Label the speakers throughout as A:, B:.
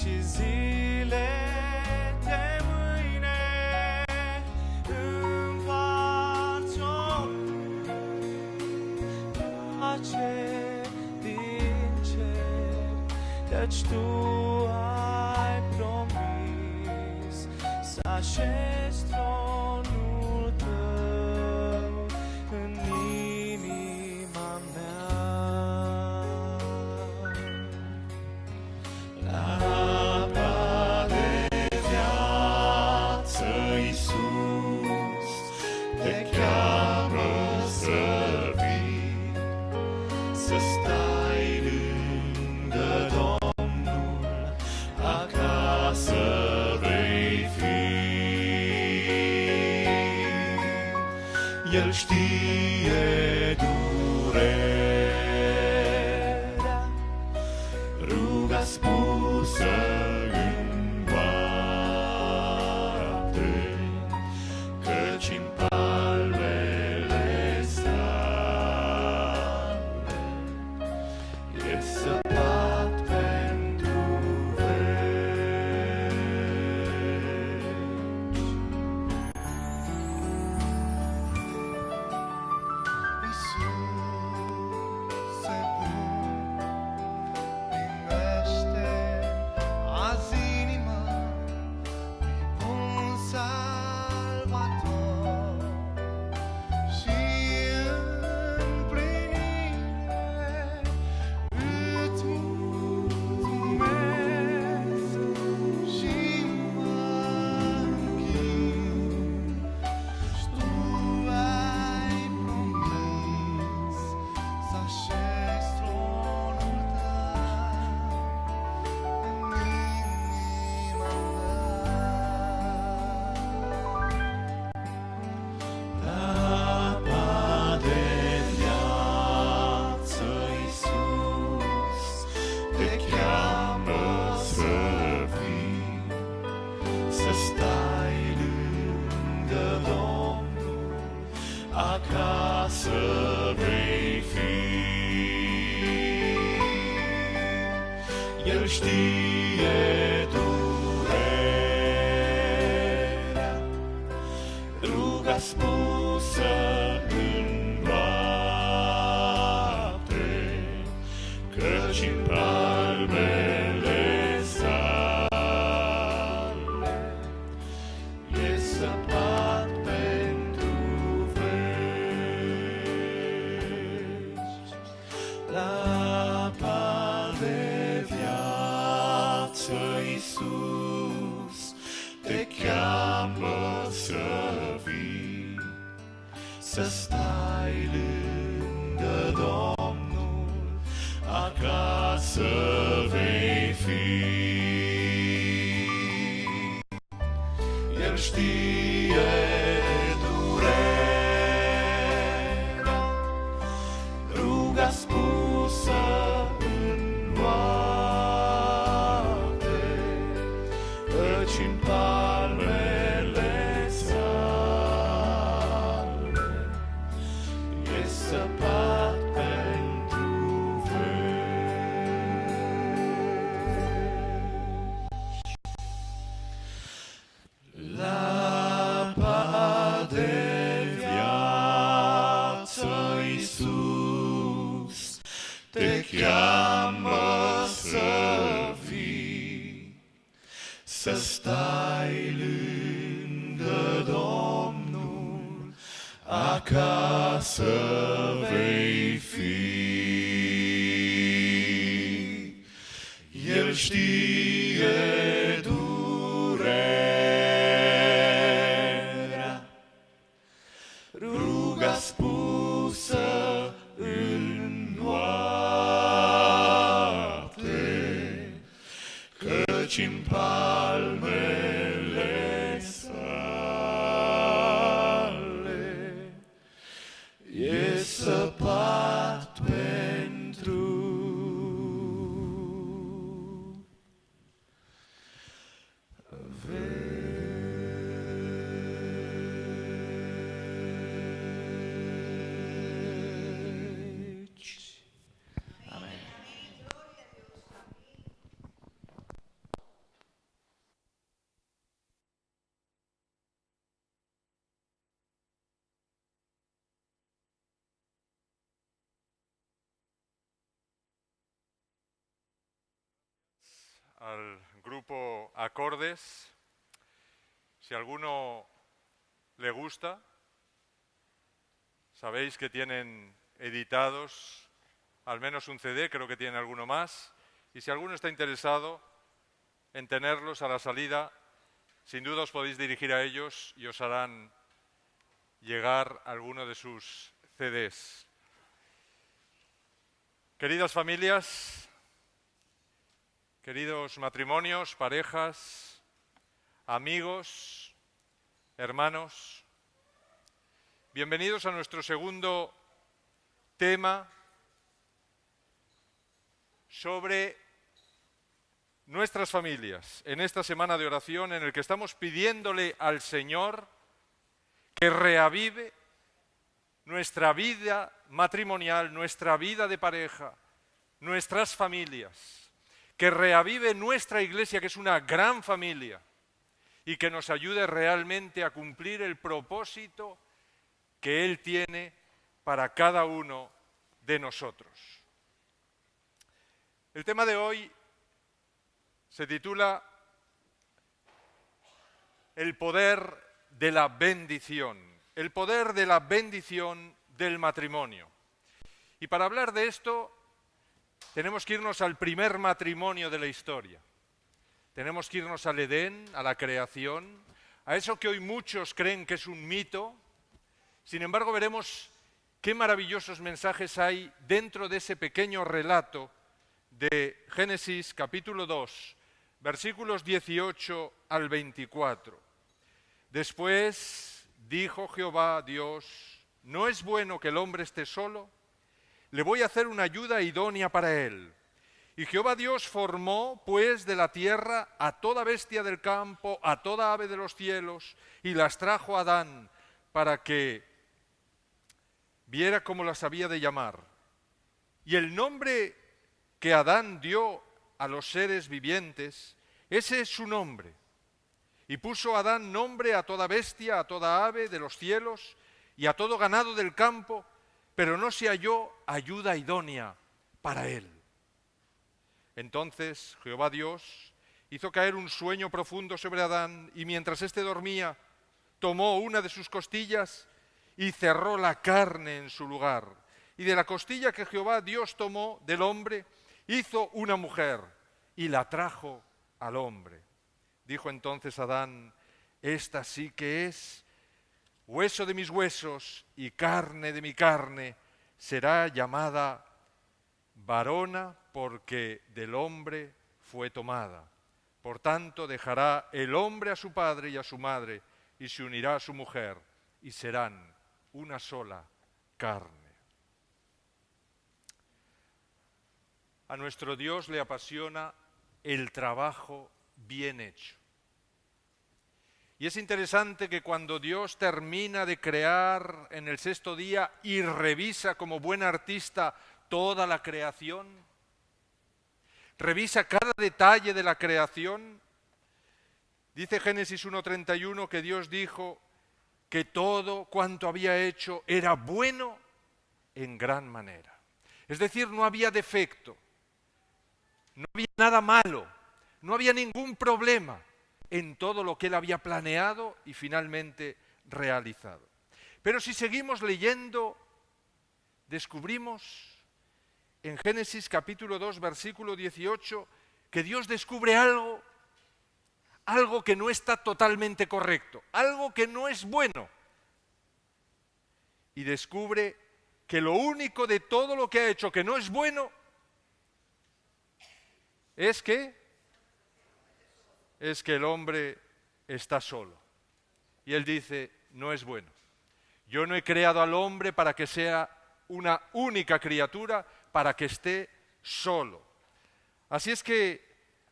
A: și zile de mâine împarți-o pace din cer, căci Tu ai promis să așezi tronul Tău în inima mea. La apa de viață, Iisus, Te cheamă să vii, să stai lângă Domnul, acasă vei fi. El știe durerea, ruga spusă în noapte, căci-n palmele sale e săpat pentru veci. Iisuse bun, primește azi inima, fii bun Salvator, și în plinire îți mulțumesc și mă închin, căci Tu ai promis să așezi tronul Tău în inima mea. La apa de viață, Iisus, Te cheamă să vii, să stai lângă Domnul, acasă vei fi. El știe durerea, ruga spusă în noapte, căci-n palmele sale e săpat pentru veci. La apa de viață, Iisus, Te cheamă să vii, să stai lângă Domnul, acasă vei fi. El știe durerea, ruga spusă în noapte, căci-n palmele sale e săpat pentru veci. La apa de viață, Iisus, Te cheamă să vii, să stai lângă Domnul, acasă vei fi. El știe durerea, ruga spusă în noapte, căci-n palmele sale e săpat pentru veci. Amen.
B: al grupo Acordes. Si a alguno le gusta, sabéis que tienen editados al menos un CD, creo que tienen alguno más. Y si alguno está interesado en tenerlos a la salida, sin duda os podéis dirigir a ellos y os harán llegar alguno de sus CDs. Queridas familias, queridos matrimonios, parejas, amigos, hermanos, bienvenidos a nuestro segundo tema sobre nuestras familias en esta semana de oración en el que estamos pidiéndole al Señor que reavive nuestra vida matrimonial, nuestra vida de pareja, nuestras familias, que reavive nuestra iglesia, que es una gran familia, y que nos ayude realmente a cumplir el propósito que Él tiene para cada uno de nosotros. El tema de hoy se titula El poder de la bendición. El poder de la bendición del matrimonio. Y para hablar de esto, tenemos que irnos al primer matrimonio de la historia. Tenemos que irnos al Edén, a la creación, a eso que hoy muchos creen que es un mito. Sin embargo, veremos qué maravillosos mensajes hay dentro de ese pequeño relato de Génesis capítulo 2, versículos 18 al 24. Después dijo Jehová Dios, ¿no es bueno que el hombre esté solo? Le voy a hacer una ayuda idónea para él. Y Jehová Dios formó, pues, de la tierra a toda bestia del campo, a toda ave de los cielos, y las trajo a Adán para que viera cómo las había de llamar. Y el nombre que Adán dio a los seres vivientes, ese es su nombre. Y puso Adán nombre a toda bestia, a toda ave de los cielos y a todo ganado del campo, pero no se halló ayuda idónea para él. Entonces Jehová Dios hizo caer un sueño profundo sobre Adán, y mientras éste dormía, tomó una de sus costillas y cerró la carne en su lugar. Y de la costilla que Jehová Dios tomó del hombre, hizo una mujer y la trajo al hombre. Dijo entonces Adán, esta sí que es hueso de mis huesos y carne de mi carne, será llamada varona porque del hombre fue tomada. Por tanto, dejará el hombre a su padre y a su madre y se unirá a su mujer y serán una sola carne. A nuestro Dios le apasiona el trabajo bien hecho. Y es interesante que cuando Dios termina de crear en el sexto día y revisa como buen artista toda la creación, revisa cada detalle de la creación, dice Génesis 1:31 que Dios dijo que todo cuanto había hecho era bueno en gran manera. Es decir, no había defecto, no había nada malo, no había ningún problema en todo lo que Él había planeado y finalmente realizado. Pero si seguimos leyendo, descubrimos en Génesis capítulo 2, versículo 18, que Dios descubre algo que no está totalmente correcto, algo que no es bueno. Y descubre que lo único de todo lo que ha hecho que no es bueno es que el hombre está solo. Y Él dice, no es bueno. Yo no he creado al hombre para que sea una única criatura, para que esté solo. Así es que,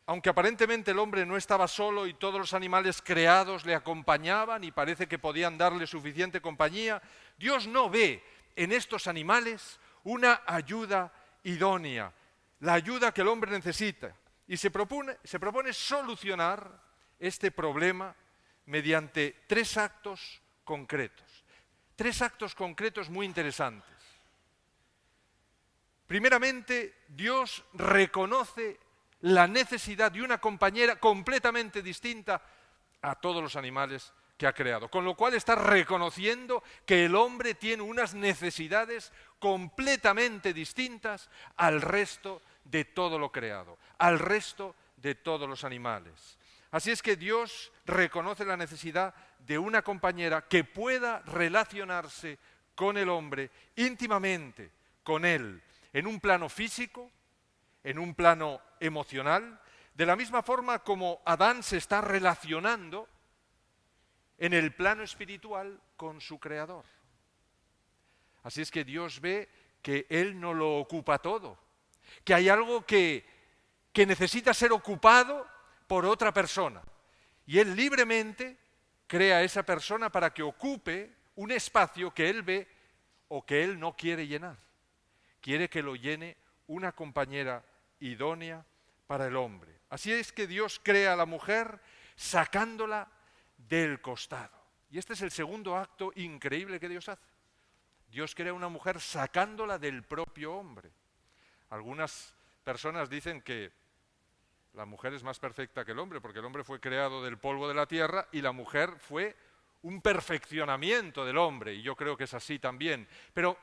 B: aunque aparentemente el hombre no estaba solo y todos los animales creados le acompañaban y parece que podían darle suficiente compañía, Dios no ve en estos animales una ayuda idónea, la ayuda que el hombre necesita. Y se propone solucionar este problema mediante tres actos concretos. Tres actos concretos muy interesantes. Primeramente, Dios reconoce la necesidad de una compañera completamente distinta a todos los animales que ha creado. Con lo cual está reconociendo que el hombre tiene unas necesidades completamente distintas al resto de todo lo creado, al resto de todos los animales. Así es que Dios reconoce la necesidad de una compañera que pueda relacionarse con el hombre íntimamente, con él, en un plano físico, en un plano emocional, de la misma forma como Adán se está relacionando en el plano espiritual con su Creador. Así es que Dios ve que Él no lo ocupa todo, que hay algo que necesita ser ocupado por otra persona. Y Él libremente crea a esa persona para que ocupe un espacio que Él ve o que Él no quiere llenar. Quiere que lo llene una compañera idónea para el hombre. Así es que Dios crea a la mujer sacándola del costado. Y este es el segundo acto increíble que Dios hace. Dios crea a una mujer sacándola del propio hombre. Algunas personas dicen que la mujer es más perfecta que el hombre, porque el hombre fue creado del polvo de la tierra y la mujer fue un perfeccionamiento del hombre, y yo creo que es así también. Pero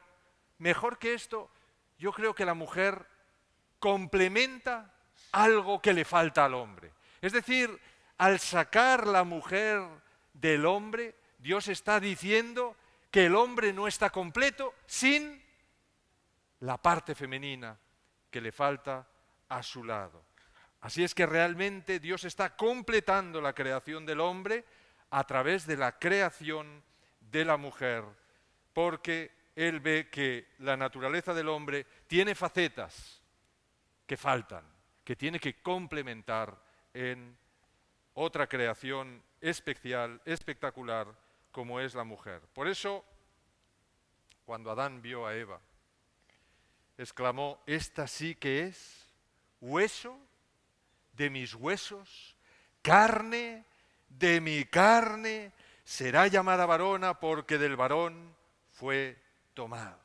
B: mejor que esto, yo creo que la mujer complementa algo que le falta al hombre. Es decir, al sacar la mujer del hombre, Dios está diciendo que el hombre no está completo sin la parte femenina que le falta a su lado. Así es que realmente Dios está completando la creación del hombre a través de la creación de la mujer, porque Él ve que la naturaleza del hombre tiene facetas que faltan, que tiene que complementar en otra creación especial, espectacular, como es la mujer. Por eso, cuando Adán vio a Eva, exclamó: «Esta sí que es hueso de mis huesos, carne de mi carne, será llamada varona porque del varón fue tomado».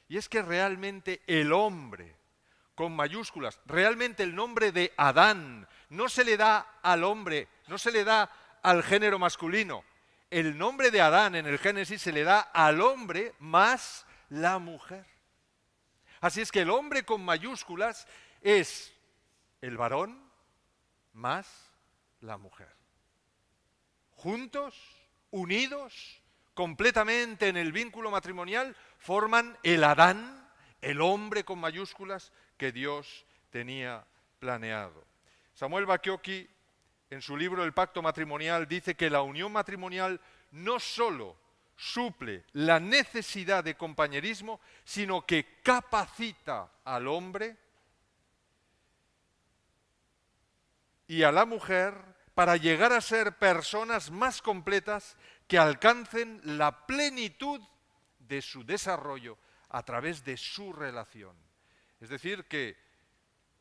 B: Y es que realmente el hombre, con mayúsculas, realmente el nombre de Adán no se le da al hombre, no se le da al género masculino. El nombre de Adán en el Génesis se le da al hombre más la mujer. Así es que el hombre con mayúsculas es el varón más la mujer. Juntos, unidos, completamente en el vínculo matrimonial, forman el Adán, el hombre con mayúsculas que Dios tenía planeado. Samuel Bacchiocchi, en su libro El pacto matrimonial, dice que la unión matrimonial no solo suple la necesidad de compañerismo, sino que capacita al hombre y a la mujer para llegar a ser personas más completas que alcancen la plenitud de su desarrollo a través de su relación. Es decir, que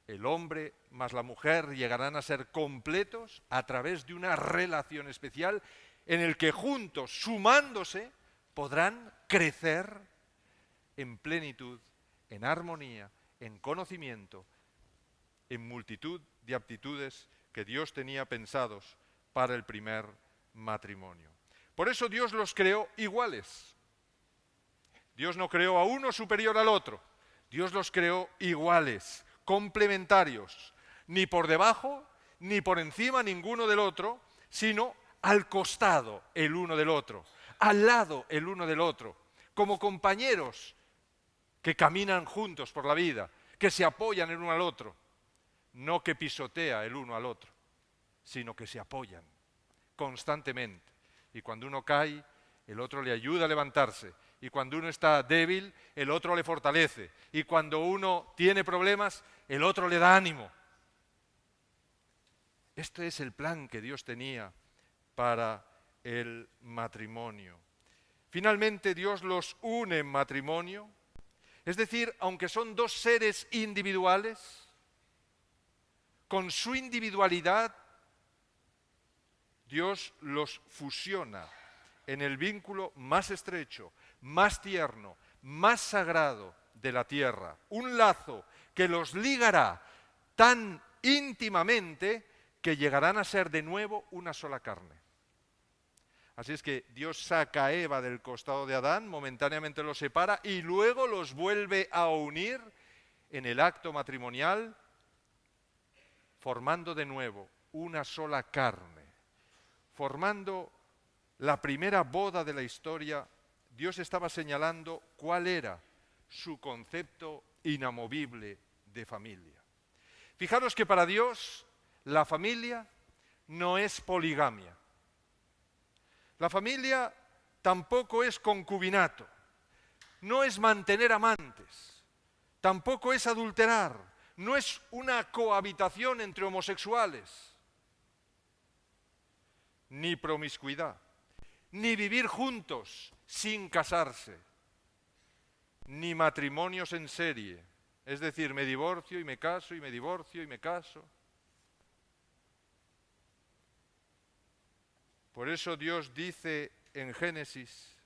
B: el hombre más la mujer llegarán a ser completos a través de una relación especial en el que juntos, sumándose, podrán crecer en plenitud, en armonía, en conocimiento, en multitud de aptitudes que Dios tenía pensados para el primer matrimonio. Por eso Dios los creó iguales. Dios no creó a uno superior al otro. Dios los creó iguales, complementarios, ni por debajo ni por encima ninguno del otro, sino al costado el uno del otro, al lado el uno del otro, como compañeros que caminan juntos por la vida, que se apoyan el uno al otro, no que pisotea el uno al otro, sino que se apoyan constantemente. Y cuando uno cae, el otro le ayuda a levantarse. Y cuando uno está débil, el otro le fortalece. Y cuando uno tiene problemas, el otro le da ánimo. Este es el plan que Dios tenía para el matrimonio. Finalmente, Dios los une en matrimonio. Es decir, aunque son dos seres individuales, con su individualidad, Dios los fusiona en el vínculo más estrecho, más tierno, más sagrado de la tierra. Un lazo que los ligará tan íntimamente que llegarán a ser de nuevo una sola carne. Así es que Dios saca a Eva del costado de Adán, momentáneamente los separa y luego los vuelve a unir en el acto matrimonial, formando de nuevo una sola carne. Formando la primera boda de la historia, Dios estaba señalando cuál era su concepto inamovible de familia. Fijaros que para Dios la familia no es poligamia. La familia tampoco es concubinato, no es mantener amantes, tampoco es adulterar, no es una cohabitación entre homosexuales, ni promiscuidad, ni vivir juntos sin casarse, ni matrimonios en serie, es decir, me divorcio y me caso y me divorcio y me caso. Por eso Dios dice en Génesis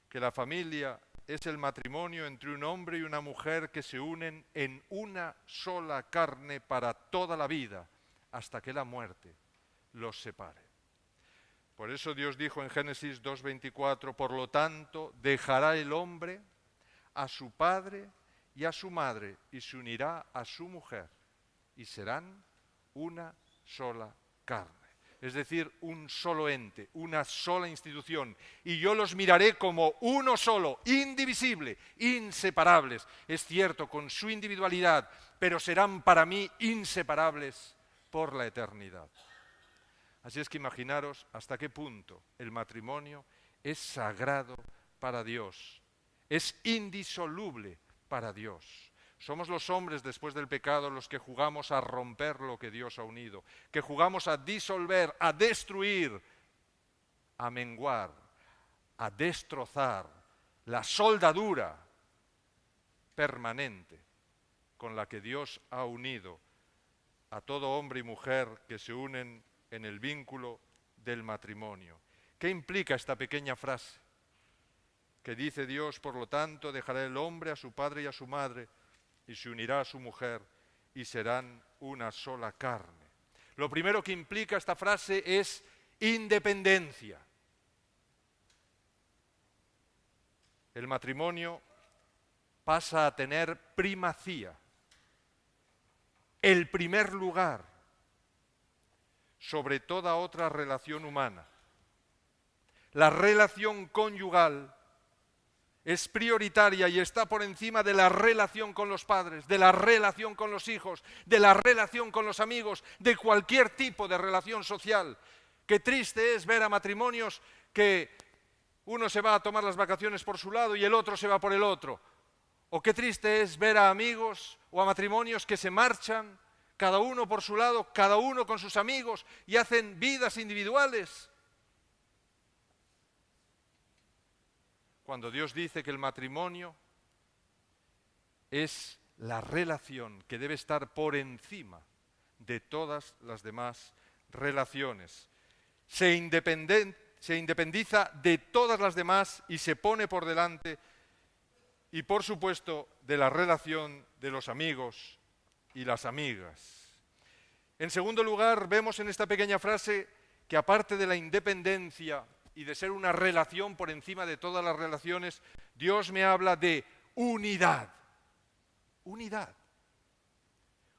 B: que la familia es el matrimonio entre un hombre y una mujer que se unen en una sola carne para toda la vida, hasta que la muerte los separe. Por eso Dios dijo en Génesis 2:24, por lo tanto, dejará el hombre a su padre y a su madre y se unirá a su mujer y serán una sola carne. Es decir, un solo ente, una sola institución. Y yo los miraré como uno solo, indivisible, inseparables. Es cierto, con su individualidad, pero serán para mí inseparables por la eternidad. Así es que imaginaros hasta qué punto el matrimonio es sagrado para Dios, es indisoluble para Dios. Somos los hombres después del pecado los que jugamos a romper lo que Dios ha unido, que jugamos a disolver, a destruir, a menguar, a destrozar la soldadura permanente con la que Dios ha unido a todo hombre y mujer que se unen en el vínculo del matrimonio. ¿Qué implica esta pequeña frase? Que dice Dios, por lo tanto, dejará el hombre a su padre y a su madre y se unirá a su mujer y serán una sola carne. Lo primero que implica esta frase es independencia. El matrimonio pasa a tener primacía, el primer lugar sobre toda otra relación humana. La relación conyugal es prioritaria y está por encima de la relación con los padres, de la relación con los hijos, de la relación con los amigos, de cualquier tipo de relación social. Qué triste es ver a matrimonios que uno se va a tomar las vacaciones por su lado y el otro se va por el otro. O qué triste es ver a amigos o a matrimonios que se marchan, cada uno por su lado, cada uno con sus amigos y hacen vidas individuales. Cuando Dios dice que el matrimonio es la relación que debe estar por encima de todas las demás relaciones. Se independiza de todas las demás y se pone por delante y, por supuesto, de la relación de los amigos y las amigas. En segundo lugar, vemos en esta pequeña frase que aparte de la independencia y de ser una relación por encima de todas las relaciones, Dios me habla de unidad. Unidad.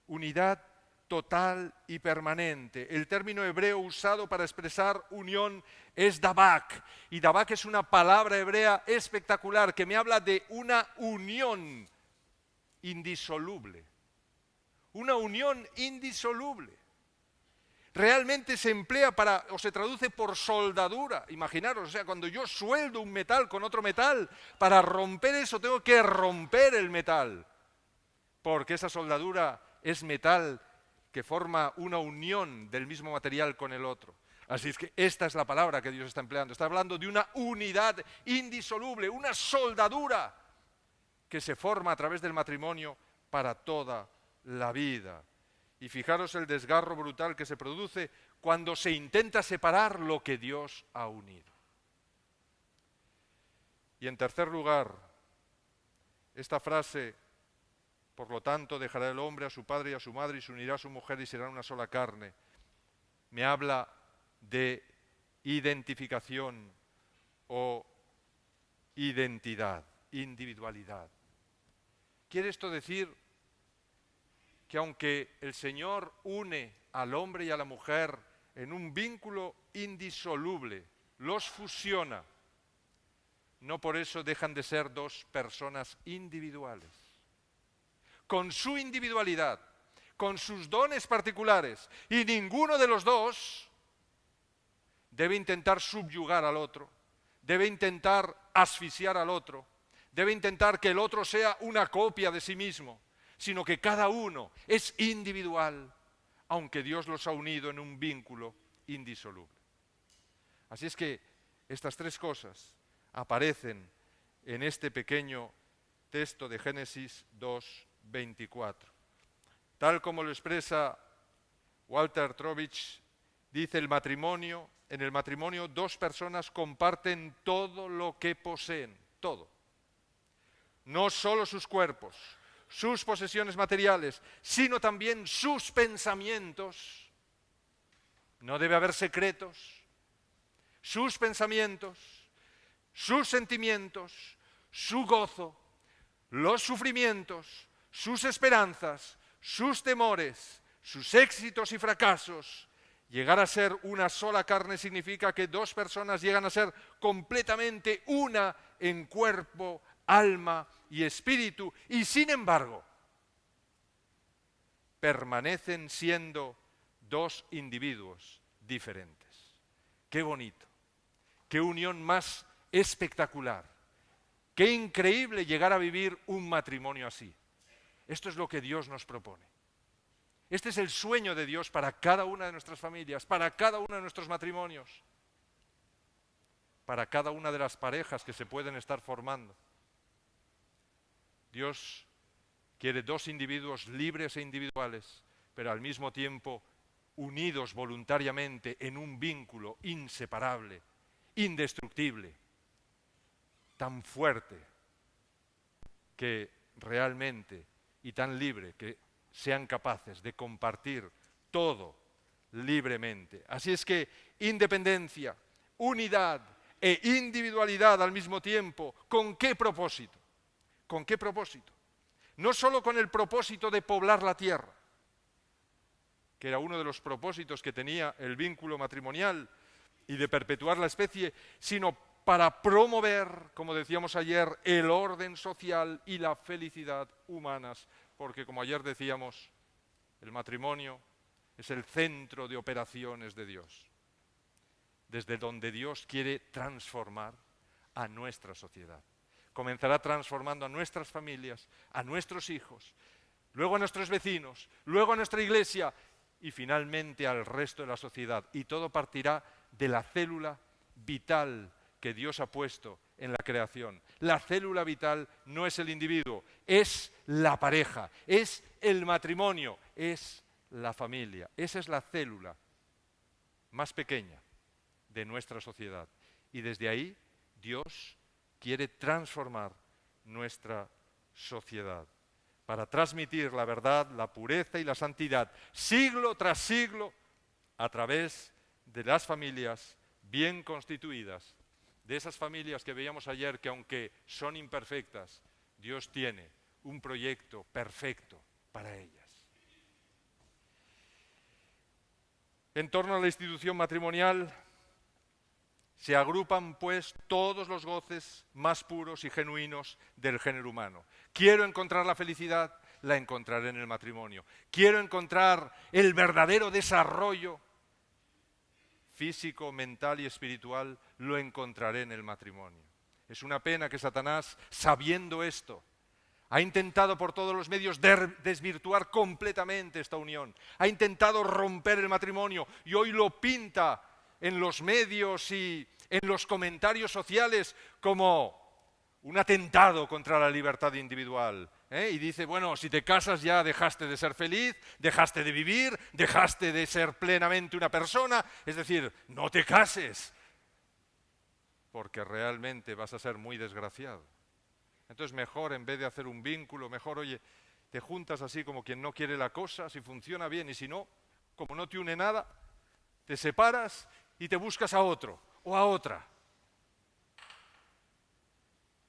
B: Unidad total y permanente. El término hebreo usado para expresar unión es dabak. Y dabak es una palabra hebrea espectacular que me habla de una unión indisoluble. Una unión indisoluble. Realmente se emplea o se traduce por soldadura. Imaginaros, o sea, cuando yo sueldo un metal con otro metal, para romper eso tengo que romper el metal. Porque esa soldadura es metal que forma una unión del mismo material con el otro. Así es que esta es la palabra que Dios está empleando. Está hablando de una unidad indisoluble, una soldadura que se forma a través del matrimonio para toda la vida. Y fijaros el desgarro brutal que se produce cuando se intenta separar lo que Dios ha unido. Y en tercer lugar, esta frase Por lo tanto, dejará el hombre a su padre y a su madre y se unirá a su mujer y serán una sola carne. Me habla de identificación o identidad, individualidad. ¿Quiere esto decir que aunque el Señor une al hombre y a la mujer en un vínculo indisoluble, los fusiona, no por eso dejan de ser dos personas individuales? Con su individualidad, con sus dones particulares, y ninguno de los dos debe intentar subyugar al otro, debe intentar asfixiar al otro, debe intentar que el otro sea una copia de sí mismo, sino que cada uno es individual, aunque Dios los ha unido en un vínculo indisoluble. Así es que estas tres cosas aparecen en este pequeño texto de Génesis 2:24. Tal como lo expresa Walter Trovich, dice en el matrimonio dos personas comparten todo lo que poseen, todo. No solo sus cuerpos, sus posesiones materiales, sino también sus pensamientos. No debe haber secretos. Sus pensamientos, sus sentimientos, su gozo, los sufrimientos, sus esperanzas, sus temores, sus éxitos y fracasos. Llegar a ser una sola carne significa que dos personas llegan a ser completamente una en cuerpo, alma y espíritu, y sin embargo, permanecen siendo dos individuos diferentes. Qué bonito, qué unión más espectacular, qué increíble llegar a vivir un matrimonio así. Esto es lo que Dios nos propone. Este es el sueño de Dios para cada una de nuestras familias, para cada uno de nuestros matrimonios, para cada una de las parejas que se pueden estar formando. Dios quiere dos individuos libres e individuales, pero al mismo tiempo unidos voluntariamente en un vínculo inseparable, indestructible, tan fuerte que realmente y tan libre que sean capaces de compartir todo libremente. Así es que independencia, unidad e individualidad al mismo tiempo. ¿Con qué propósito? ¿Con qué propósito? No solo con el propósito de poblar la tierra, que era uno de los propósitos que tenía el vínculo matrimonial y de perpetuar la especie, sino para promover, como decíamos ayer, el orden social y la felicidad humanas, porque como ayer decíamos, el matrimonio es el centro de operaciones de Dios, desde donde Dios quiere transformar a nuestra sociedad. Comenzará transformando a nuestras familias, a nuestros hijos, luego a nuestros vecinos, luego a nuestra iglesia y finalmente al resto de la sociedad. Y todo partirá de la célula vital que Dios ha puesto en la creación. La célula vital no es el individuo, es la pareja, es el matrimonio, es la familia. Esa es la célula más pequeña de nuestra sociedad. Y desde ahí Dios quiere transformar nuestra sociedad para transmitir la verdad, la pureza y la santidad siglo tras siglo a través de las familias bien constituidas, de esas familias que veíamos ayer que aunque son imperfectas, Dios tiene un proyecto perfecto para ellas. En torno a la institución matrimonial se agrupan, pues, todos los goces más puros y genuinos del género humano. Quiero encontrar la felicidad, la encontraré en el matrimonio. Quiero encontrar el verdadero desarrollo físico, mental y espiritual, lo encontraré en el matrimonio. Es una pena que Satanás, sabiendo esto, ha intentado por todos los medios desvirtuar completamente esta unión. Ha intentado romper el matrimonio y hoy lo pinta en los medios y en los comentarios sociales como un atentado contra la libertad individual. Y dice, bueno, si te casas ya dejaste de ser feliz, dejaste de vivir, dejaste de ser plenamente una persona. Es decir, no te cases, porque realmente vas a ser muy desgraciado. Entonces mejor, en vez de hacer un vínculo, mejor, oye, te juntas así como quien no quiere la cosa, si funciona bien y si no, como no te une nada, te separas y te buscas a otro o a otra.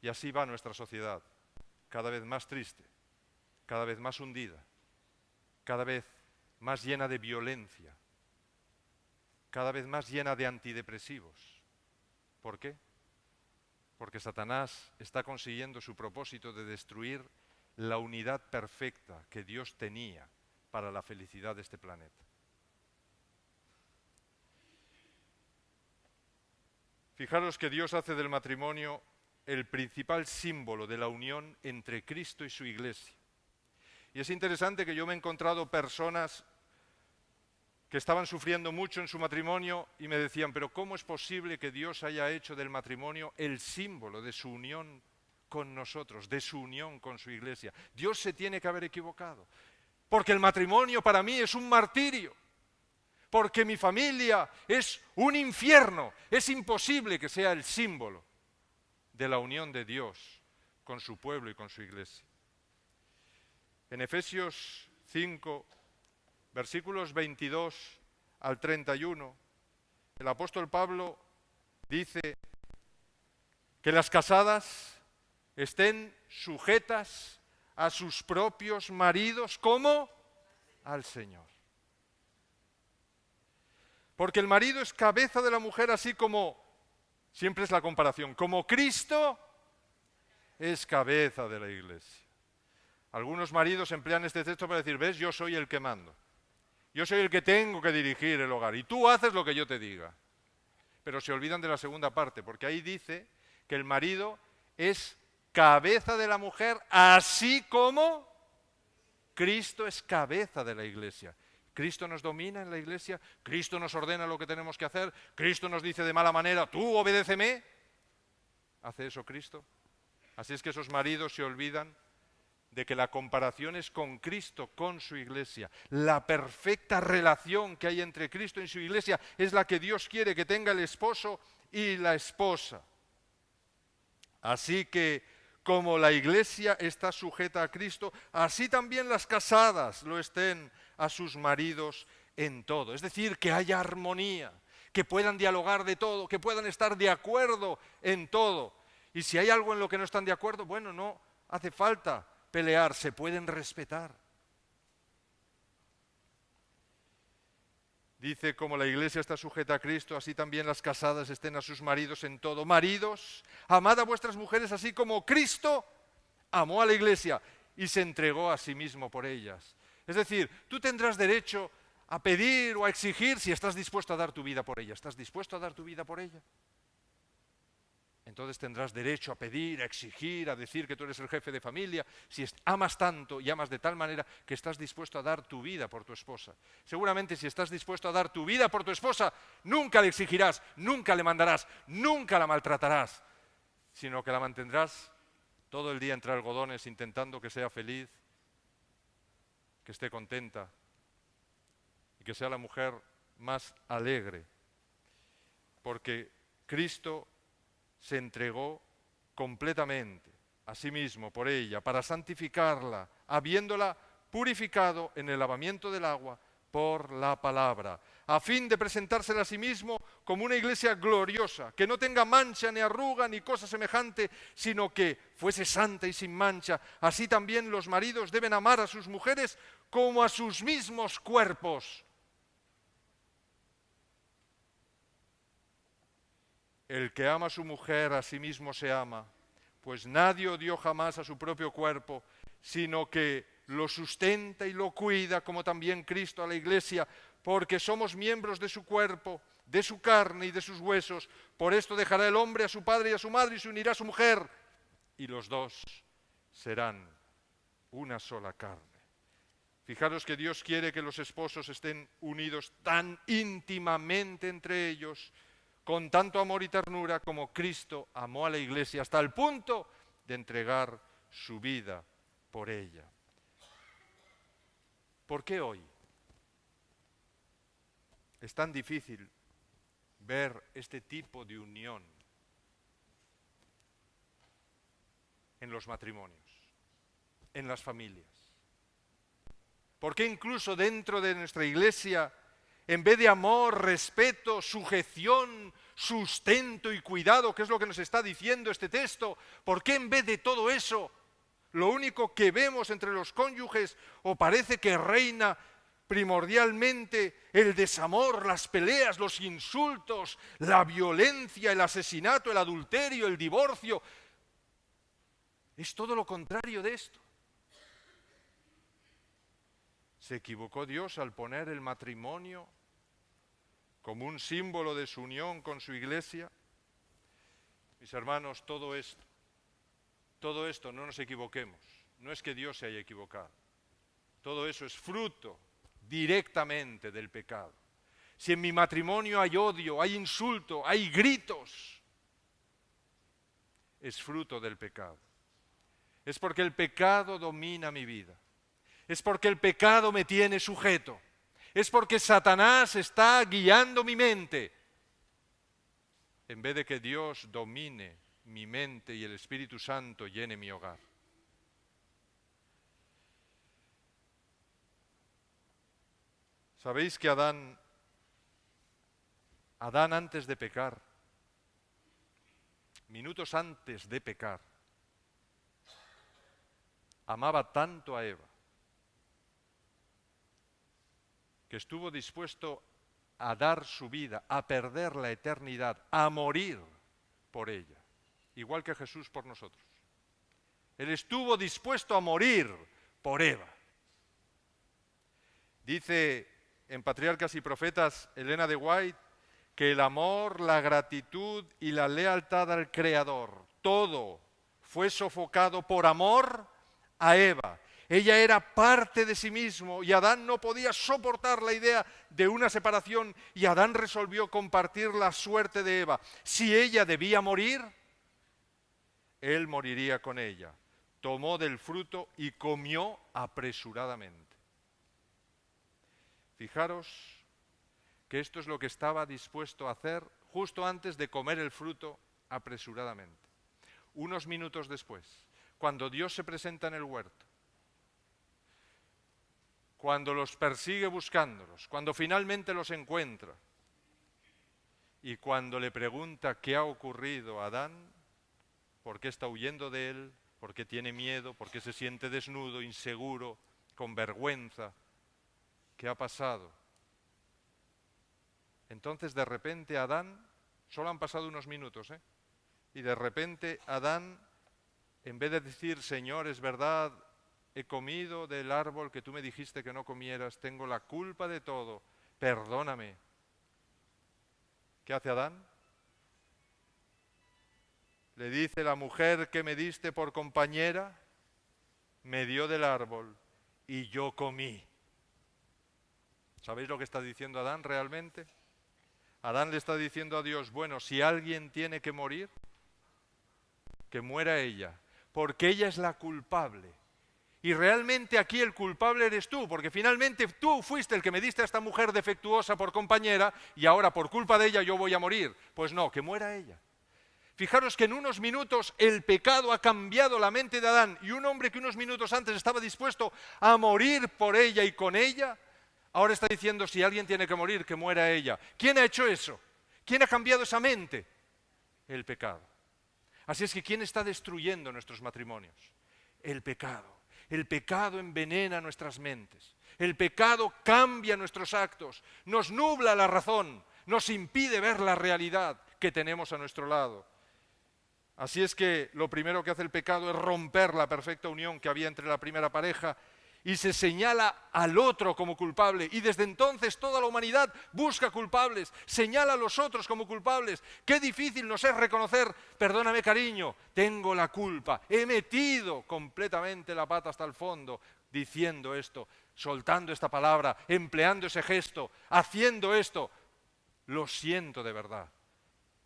B: Y así va nuestra sociedad, cada vez más triste, cada vez más hundida, cada vez más llena de violencia, cada vez más llena de antidepresivos. ¿Por qué? Porque Satanás está consiguiendo su propósito de destruir la unidad perfecta que Dios tenía para la felicidad de este planeta. Fijaros que Dios hace del matrimonio el principal símbolo de la unión entre Cristo y su Iglesia. Y es interesante que yo me he encontrado personas que estaban sufriendo mucho en su matrimonio y me decían, pero ¿cómo es posible que Dios haya hecho del matrimonio el símbolo de su unión con nosotros, de su unión con su Iglesia? Dios se tiene que haber equivocado, porque el matrimonio para mí es un martirio, porque mi familia es un infierno. Es imposible que sea el símbolo de la unión de Dios con su pueblo y con su Iglesia. En Efesios 5, versículos 22 al 31, el apóstol Pablo dice que las casadas estén sujetas a sus propios maridos como al Señor. Porque el marido es cabeza de la mujer, así como, siempre es la comparación, como Cristo es cabeza de la Iglesia. Algunos maridos emplean este texto para decir, ves, yo soy el que mando. Yo soy el que tengo que dirigir el hogar y tú haces lo que yo te diga. Pero se olvidan de la segunda parte, porque ahí dice que el marido es cabeza de la mujer, así como Cristo es cabeza de la Iglesia. Cristo nos domina en la Iglesia, Cristo nos ordena lo que tenemos que hacer, Cristo nos dice de mala manera, tú obedéceme. ¿Hace eso Cristo? Así es que esos maridos se olvidan de que la comparación es con Cristo, con su Iglesia. La perfecta relación que hay entre Cristo y su Iglesia es la que Dios quiere que tenga el esposo y la esposa. Así que, como la Iglesia está sujeta a Cristo, así también las casadas lo estén a sus maridos en todo. Es decir, que haya armonía, que puedan dialogar de todo, que puedan estar de acuerdo en todo. Y si hay algo en lo que no están de acuerdo, bueno, no hace falta pelear, se pueden respetar. Dice, como la Iglesia está sujeta a Cristo, así también las casadas estén a sus maridos en todo. Maridos, amad a vuestras mujeres así como Cristo amó a la Iglesia y se entregó a sí mismo por ellas. Es decir, tú tendrás derecho a pedir o a exigir si estás dispuesto a dar tu vida por ella. ¿Estás dispuesto a dar tu vida por ella? Entonces tendrás derecho a pedir, a exigir, a decir que tú eres el jefe de familia, si amas tanto y amas de tal manera que estás dispuesto a dar tu vida por tu esposa. Seguramente si estás dispuesto a dar tu vida por tu esposa, nunca le exigirás, nunca le mandarás, nunca la maltratarás, sino que la mantendrás todo el día entre algodones intentando que sea feliz, que esté contenta y que sea la mujer más alegre, porque Cristo se entregó completamente a sí mismo por ella, para santificarla, habiéndola purificado en el lavamiento del agua por la palabra, a fin de presentársela a sí mismo como una iglesia gloriosa, que no tenga mancha ni arruga ni cosa semejante, sino que fuese santa y sin mancha. Así también los maridos deben amar a sus mujeres como a sus mismos cuerpos. El que ama a su mujer a sí mismo se ama, pues nadie odió jamás a su propio cuerpo, sino que lo sustenta y lo cuida, como también Cristo a la Iglesia, porque somos miembros de su cuerpo, de su carne y de sus huesos. Por esto dejará el hombre a su padre y a su madre y se unirá a su mujer, y los dos serán una sola carne. Fijaros que Dios quiere que los esposos estén unidos tan íntimamente entre ellos, con tanto amor y ternura como Cristo amó a la Iglesia, hasta el punto de entregar su vida por ella. ¿Por qué hoy es tan difícil ver este tipo de unión en los matrimonios, en las familias? ¿Por qué incluso dentro de nuestra iglesia, en vez de amor, respeto, sujeción, sustento y cuidado, que es lo que nos está diciendo este texto, por qué en vez de todo eso, lo único que vemos entre los cónyuges o parece que reina primordialmente el desamor, las peleas, los insultos, la violencia, el asesinato, el adulterio, el divorcio? Es todo lo contrario de esto. ¿Se equivocó Dios al poner el matrimonio como un símbolo de su unión con su iglesia? Mis hermanos, todo esto, no nos equivoquemos, no es que Dios se haya equivocado. Todo eso es fruto directamente del pecado. Si en mi matrimonio hay odio, hay insulto, hay gritos, es fruto del pecado. Es porque el pecado domina mi vida. Es porque el pecado me tiene sujeto. Es porque Satanás está guiando mi mente. En vez de que Dios domine mi mente y el Espíritu Santo llene mi hogar. ¿Sabéis que Adán antes de pecar, minutos antes de pecar, amaba tanto a Eva que estuvo dispuesto a dar su vida, a perder la eternidad, a morir por ella, igual que Jesús por nosotros? Él estuvo dispuesto a morir por Eva. Dice en Patriarcas y Profetas Elena de White que el amor, la gratitud y la lealtad al Creador, todo fue sofocado por amor a Eva. Ella era parte de sí mismo y Adán no podía soportar la idea de una separación y Adán resolvió compartir la suerte de Eva. Si ella debía morir, él moriría con ella. Tomó del fruto y comió apresuradamente. Fijaros que esto es lo que estaba dispuesto a hacer justo antes de comer el fruto apresuradamente. Unos minutos después, cuando Dios se presenta en el huerto, cuando los persigue buscándolos, cuando finalmente los encuentra y cuando le pregunta qué ha ocurrido a Adán, por qué está huyendo de él, por qué tiene miedo, por qué se siente desnudo, inseguro, con vergüenza, ¿qué ha pasado? Entonces de repente Adán, solo han pasado unos minutos, y de repente Adán, en vez de decir, Señor, es verdad, he comido del árbol que tú me dijiste que no comieras, tengo la culpa de todo, perdóname. ¿Qué hace Adán? Le dice, la mujer que me diste por compañera me dio del árbol y yo comí. ¿Sabéis lo que está diciendo Adán realmente? Adán le está diciendo a Dios, bueno, si alguien tiene que morir, que muera ella, porque ella es la culpable. Y realmente aquí el culpable eres tú, porque finalmente tú fuiste el que me diste a esta mujer defectuosa por compañera y ahora por culpa de ella yo voy a morir. Pues no, que muera ella. Fijaros que en unos minutos el pecado ha cambiado la mente de Adán y un hombre que unos minutos antes estaba dispuesto a morir por ella y con ella, ahora está diciendo si alguien tiene que morir, que muera ella. ¿Quién ha hecho eso? ¿Quién ha cambiado esa mente? El pecado. Así es que ¿quién está destruyendo nuestros matrimonios? El pecado. El pecado envenena nuestras mentes. El pecado cambia nuestros actos, nos nubla la razón, nos impide ver la realidad que tenemos a nuestro lado. Así es que lo primero que hace el pecado es romper la perfecta unión que había entre la primera pareja y se señala al otro como culpable. Y desde entonces toda la humanidad busca culpables, señala a los otros como culpables. Qué difícil nos es reconocer, perdóname cariño, tengo la culpa, he metido completamente la pata hasta el fondo diciendo esto, soltando esta palabra, empleando ese gesto, haciendo esto. Lo siento de verdad.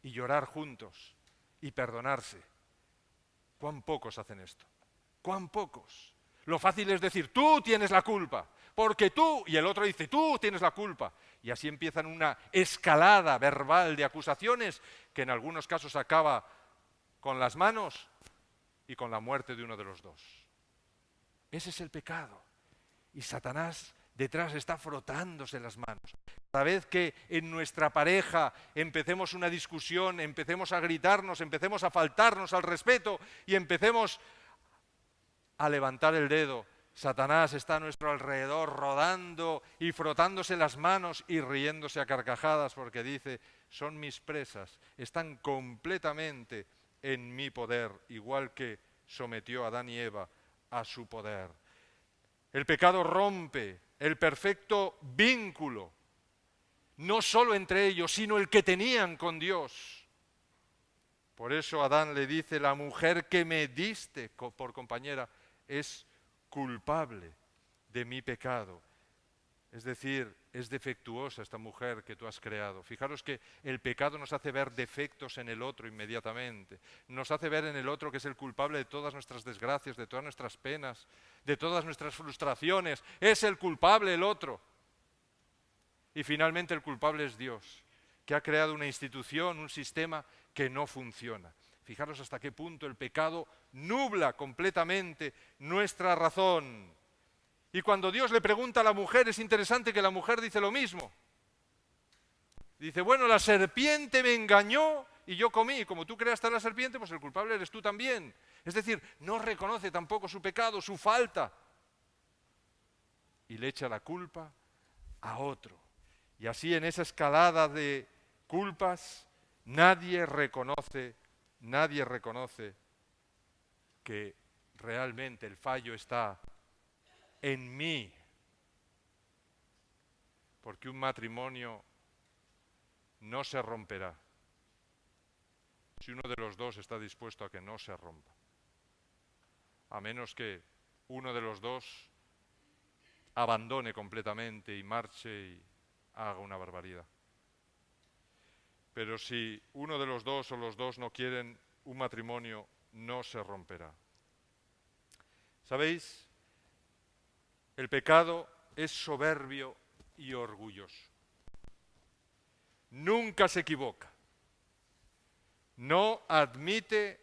B: Y llorar juntos y perdonarse. ¿Cuán pocos hacen esto? ¿Cuán pocos? Lo fácil es decir, tú tienes la culpa, porque tú, y el otro dice, tú tienes la culpa. Y así empiezan una escalada verbal de acusaciones que en algunos casos acaba con las manos y con la muerte de uno de los dos. Ese es el pecado. Y Satanás detrás está frotándose las manos. Cada vez que en nuestra pareja empecemos una discusión, empecemos a gritarnos, empecemos a faltarnos al respeto y empecemos a levantar el dedo, Satanás está a nuestro alrededor rodando y frotándose las manos y riéndose a carcajadas porque dice, son mis presas, están completamente en mi poder, igual que sometió a Adán y Eva a su poder. El pecado rompe el perfecto vínculo, no solo entre ellos, sino el que tenían con Dios. Por eso Adán le dice, la mujer que me diste por compañera es culpable de mi pecado. Es decir, es defectuosa esta mujer que tú has creado. Fijaros que el pecado nos hace ver defectos en el otro inmediatamente. Nos hace ver en el otro que es el culpable de todas nuestras desgracias, de todas nuestras penas, de todas nuestras frustraciones. Es el culpable el otro. Y finalmente el culpable es Dios, que ha creado una institución, un sistema que no funciona. Fijaros hasta qué punto el pecado nubla completamente nuestra razón. Y cuando Dios le pregunta a la mujer, es interesante que la mujer dice lo mismo. Dice, bueno, la serpiente me engañó y yo comí. Como tú creaste a la serpiente, pues el culpable eres tú también. Es decir, no reconoce tampoco su pecado, su falta. Y le echa la culpa a otro. Y así en esa escalada de culpas, nadie reconoce que realmente el fallo está en mí. Porque un matrimonio no se romperá si uno de los dos está dispuesto a que no se rompa. A menos que uno de los dos abandone completamente y marche y haga una barbaridad. Pero si uno de los dos o los dos no quieren, un matrimonio no se romperá. ¿Sabéis? El pecado es soberbio y orgulloso. Nunca se equivoca. No admite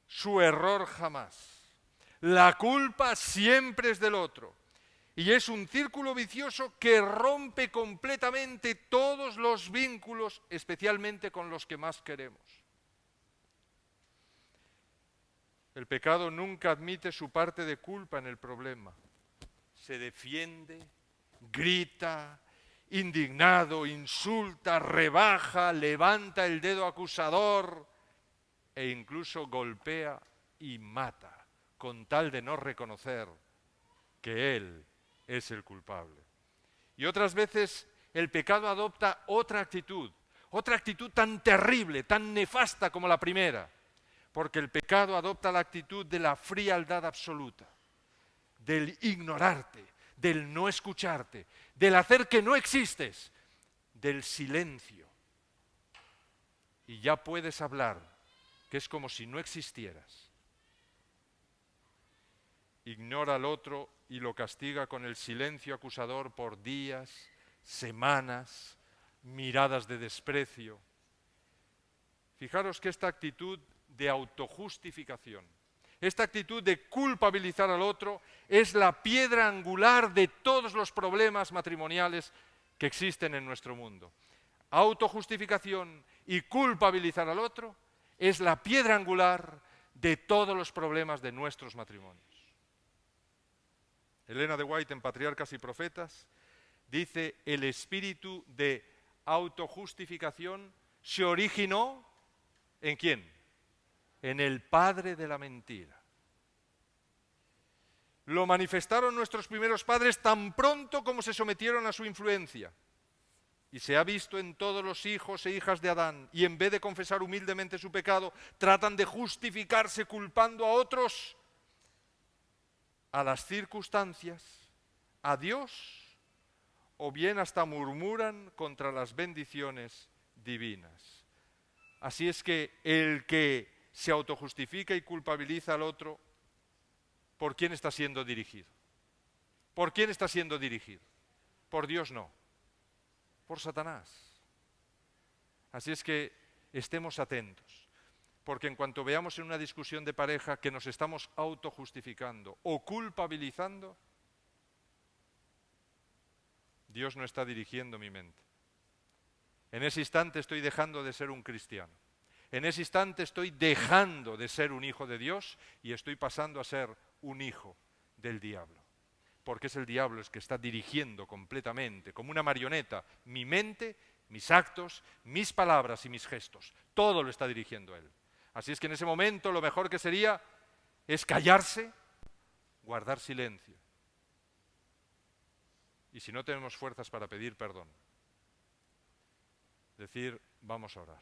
B: su error jamás. La culpa siempre es del otro. Y es un círculo vicioso que rompe completamente todos los vínculos, especialmente con los que más queremos. El pecado nunca admite su parte de culpa en el problema. Se defiende, grita, indignado, insulta, rebaja, levanta el dedo acusador e incluso golpea y mata, con tal de no reconocer que él es el culpable. Y otras veces el pecado adopta otra actitud tan terrible, tan nefasta como la primera, porque el pecado adopta la actitud de la frialdad absoluta, del ignorarte, del no escucharte, del hacer que no existes, del silencio. Y ya puedes hablar, que es como si no existieras. Ignora al otro y lo castiga con el silencio acusador por días, semanas, miradas de desprecio. Fijaros que esta actitud de autojustificación, esta actitud de culpabilizar al otro, es la piedra angular de todos los problemas matrimoniales que existen en nuestro mundo. Autojustificación y culpabilizar al otro es la piedra angular de todos los problemas de nuestros matrimonios. Elena de White, en Patriarcas y Profetas, dice, el espíritu de autojustificación se originó ¿en quién? En el padre de la mentira. Lo manifestaron nuestros primeros padres tan pronto como se sometieron a su influencia. Y se ha visto en todos los hijos e hijas de Adán, y en vez de confesar humildemente su pecado, tratan de justificarse culpando a otros, a las circunstancias, a Dios, o bien hasta murmuran contra las bendiciones divinas. Así es que el que se autojustifica y culpabiliza al otro, ¿por quién está siendo dirigido? ¿Por quién está siendo dirigido? Por Dios no, por Satanás. Así es que estemos atentos, porque en cuanto veamos en una discusión de pareja que nos estamos autojustificando o culpabilizando, Dios no está dirigiendo mi mente. En ese instante estoy dejando de ser un cristiano. En ese instante estoy dejando de ser un hijo de Dios y estoy pasando a ser un hijo del diablo. Porque es el diablo el que está dirigiendo completamente, como una marioneta, mi mente, mis actos, mis palabras y mis gestos. Todo lo está dirigiendo él. Así es que en ese momento lo mejor que sería es callarse, guardar silencio. Y si no tenemos fuerzas para pedir perdón, decir, vamos a orar.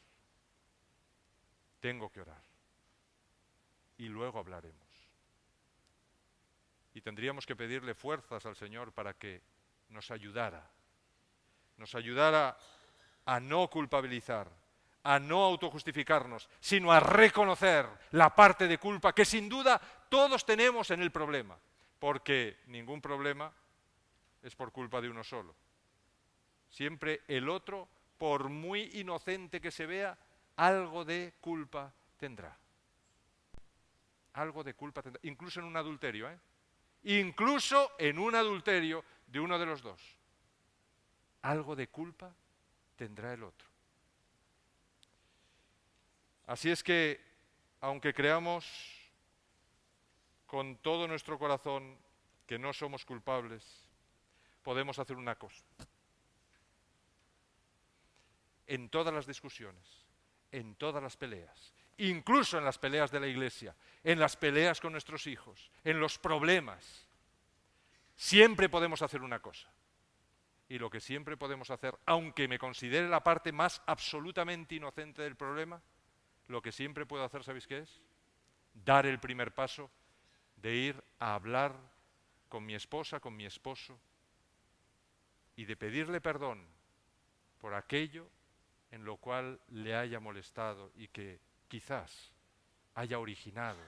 B: Tengo que orar. Y luego hablaremos. Y tendríamos que pedirle fuerzas al Señor para que nos ayudara a no culpabilizar, a no autojustificarnos, sino a reconocer la parte de culpa que sin duda todos tenemos en el problema, porque ningún problema es por culpa de uno solo. Siempre el otro, por muy inocente que se vea, algo de culpa tendrá. Algo de culpa tendrá, incluso en un adulterio, ¿eh? Incluso en un adulterio de uno de los dos. Algo de culpa tendrá el otro. Así es que, aunque creamos con todo nuestro corazón que no somos culpables, podemos hacer una cosa. En todas las discusiones, en todas las peleas, incluso en las peleas de la iglesia, en las peleas con nuestros hijos, en los problemas, siempre podemos hacer una cosa. Y lo que siempre podemos hacer, aunque me considere la parte más absolutamente inocente del problema, lo que siempre puedo hacer, ¿sabéis qué es? Dar el primer paso de ir a hablar con mi esposa, con mi esposo, y de pedirle perdón por aquello en lo cual le haya molestado y que quizás haya originado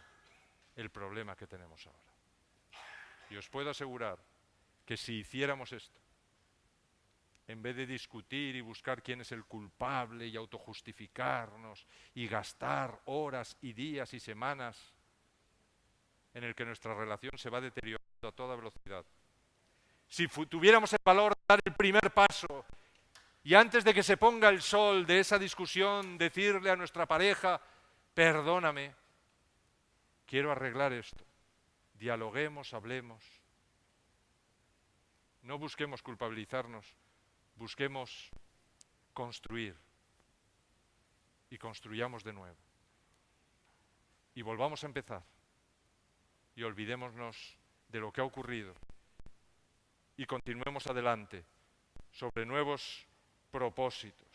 B: el problema que tenemos ahora. Y os puedo asegurar que si hiciéramos esto, en vez de discutir y buscar quién es el culpable y autojustificarnos y gastar horas y días y semanas en el que nuestra relación se va deteriorando a toda velocidad, si tuviéramos el valor de dar el primer paso y antes de que se ponga el sol de esa discusión, decirle a nuestra pareja, perdóname, quiero arreglar esto, dialoguemos, hablemos, no busquemos culpabilizarnos, busquemos construir y construyamos de nuevo. Y volvamos a empezar y olvidémonos de lo que ha ocurrido y continuemos adelante sobre nuevos propósitos.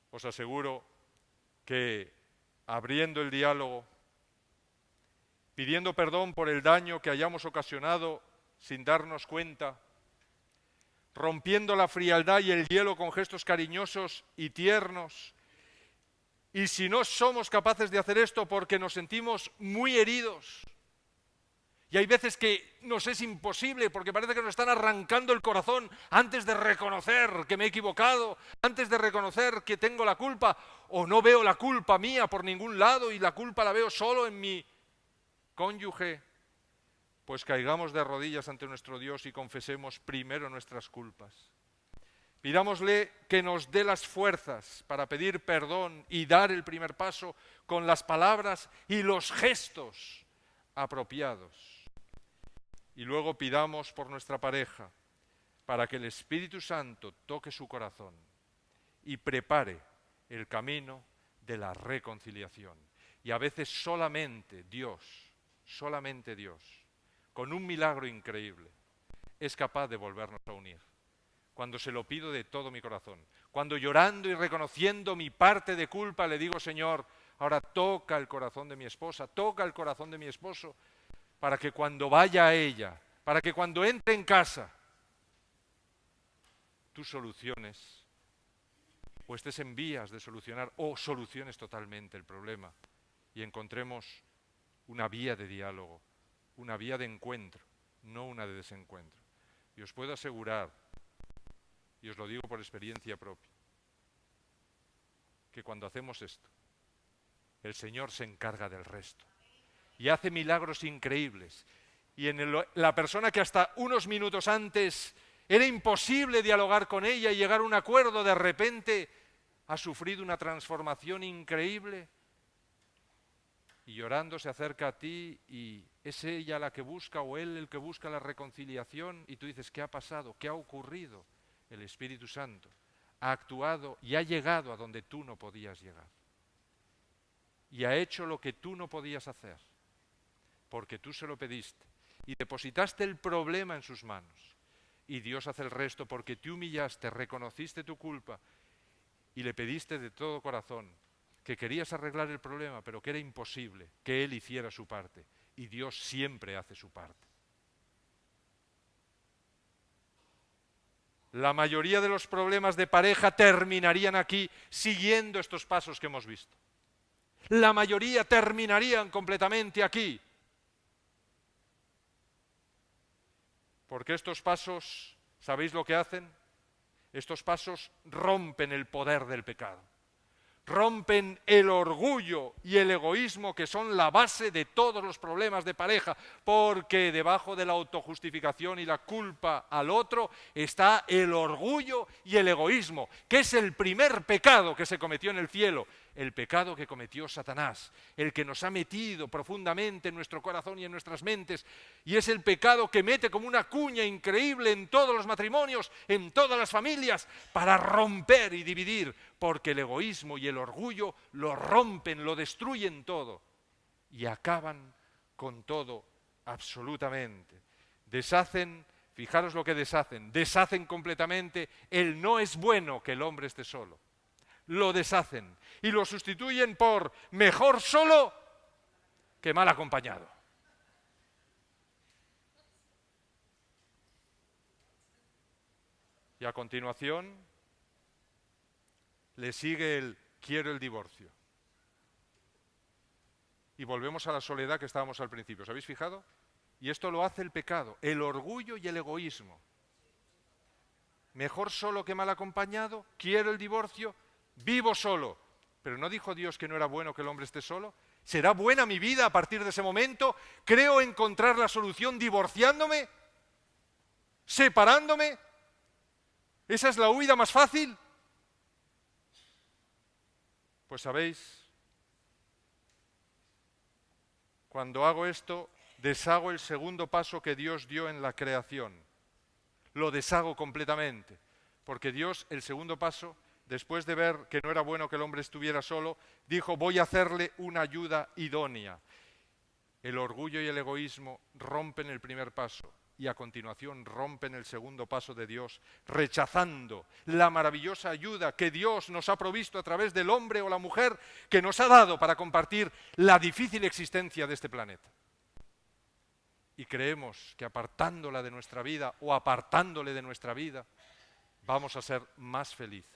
B: Os aseguro que abriendo el diálogo, pidiendo perdón por el daño que hayamos ocasionado sin darnos cuenta, rompiendo la frialdad y el hielo con gestos cariñosos y tiernos, y si no somos capaces de hacer esto porque nos sentimos muy heridos, y hay veces que nos es imposible porque parece que nos están arrancando el corazón antes de reconocer que me he equivocado, antes de reconocer que tengo la culpa, o no veo la culpa mía por ningún lado y la culpa la veo solo en mi cónyuge, pues caigamos de rodillas ante nuestro Dios y confesemos primero nuestras culpas. Pidámosle que nos dé las fuerzas para pedir perdón y dar el primer paso con las palabras y los gestos apropiados. Y luego pidamos por nuestra pareja para que el Espíritu Santo toque su corazón y prepare el camino de la reconciliación. Y a veces solamente Dios, con un milagro increíble, es capaz de volvernos a unir. Cuando se lo pido de todo mi corazón, cuando llorando y reconociendo mi parte de culpa le digo, Señor, ahora toca el corazón de mi esposa, toca el corazón de mi esposo, para que cuando vaya a ella, para que cuando entre en casa, tú soluciones, o estés en vías de solucionar, o soluciones totalmente el problema, y encontremos una vía de diálogo, una vía de encuentro, no una de desencuentro. Y os puedo asegurar, y os lo digo por experiencia propia, que cuando hacemos esto, el Señor se encarga del resto. Y hace milagros increíbles. Y la persona que hasta unos minutos antes Era imposible dialogar con ella y llegar a un acuerdo. De repente ha sufrido una transformación increíble. Y llorando se acerca a ti y es ella la que busca o él el que busca la reconciliación. Y tú dices, ¿qué ha pasado? ¿Qué ha ocurrido? El Espíritu Santo ha actuado y ha llegado a donde tú no podías llegar. Y ha hecho lo que tú no podías hacer. Porque tú se lo pediste. Y depositaste el problema en sus manos. Y Dios hace el resto porque te humillaste, reconociste tu culpa y le pediste de todo corazón que querías arreglar el problema, pero que era imposible que Él hiciera su parte. Y Dios siempre hace su parte. La mayoría de los problemas de pareja terminarían aquí siguiendo estos pasos que hemos visto. La mayoría terminarían completamente aquí. Porque estos pasos, ¿sabéis lo que hacen? Estos pasos rompen el poder del pecado. Rompen el orgullo y el egoísmo que son la base de todos los problemas de pareja, porque debajo de la autojustificación y la culpa al otro está el orgullo y el egoísmo, que es el primer pecado que se cometió en el cielo, el pecado que cometió Satanás, el que nos ha metido profundamente en nuestro corazón y en nuestras mentes, y es el pecado que mete como una cuña increíble en todos los matrimonios, en todas las familias, para romper y dividir, porque el egoísmo y el orgullo lo rompen, lo destruyen todo y acaban con todo absolutamente. Deshacen, fijaros lo que deshacen completamente el no es bueno que el hombre esté solo. Lo deshacen y lo sustituyen por mejor solo que mal acompañado. Y a continuación le sigue el quiero el divorcio. Y volvemos a la soledad que estábamos al principio. ¿Os habéis fijado? Y esto lo hace el pecado, el orgullo y el egoísmo. Mejor solo que mal acompañado, quiero el divorcio, vivo solo. Pero ¿no dijo Dios que no era bueno que el hombre esté solo? ¿Será buena mi vida a partir de ese momento? ¿Creo encontrar la solución divorciándome? ¿Separándome? ¿Esa es la huida más fácil? Pues sabéis, cuando hago esto, deshago el segundo paso que Dios dio en la creación. Lo deshago completamente, porque Dios, el segundo paso, después de ver que no era bueno que el hombre estuviera solo, dijo, voy a hacerle una ayuda idónea. El orgullo y el egoísmo rompen el primer paso y a continuación rompen el segundo paso de Dios, rechazando la maravillosa ayuda que Dios nos ha provisto a través del hombre o la mujer que nos ha dado para compartir la difícil existencia de este planeta. Y creemos que apartándola de nuestra vida o apartándole de nuestra vida, vamos a ser más felices.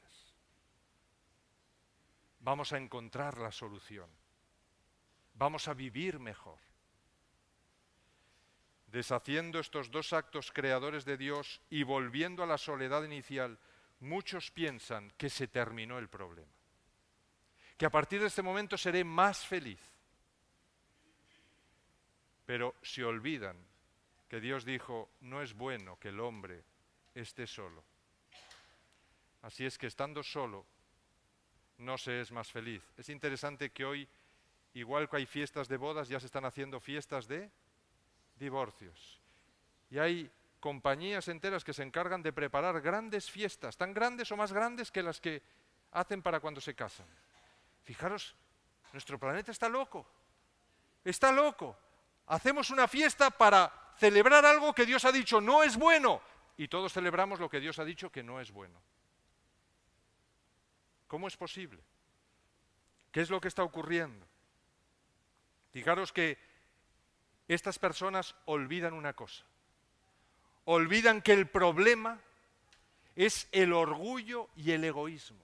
B: Vamos a encontrar la solución. Vamos a vivir mejor. Deshaciendo estos dos actos creadores de Dios y volviendo a la soledad inicial, muchos piensan que se terminó el problema. Que a partir de este momento seré más feliz. Pero se olvidan que Dios dijo, no es bueno que el hombre esté solo. Así es que estando solo, no se es más feliz. Es interesante que hoy, igual que hay fiestas de bodas, ya se están haciendo fiestas de divorcios. Y hay compañías enteras que se encargan de preparar grandes fiestas, tan grandes o más grandes que las que hacen para cuando se casan. Fijaros, nuestro planeta está loco. Está loco. Hacemos una fiesta para celebrar algo que Dios ha dicho no es bueno. Y todos celebramos lo que Dios ha dicho que no es bueno. ¿Cómo es posible? ¿Qué es lo que está ocurriendo? Fijaros que estas personas olvidan una cosa. Olvidan que el problema es el orgullo y el egoísmo.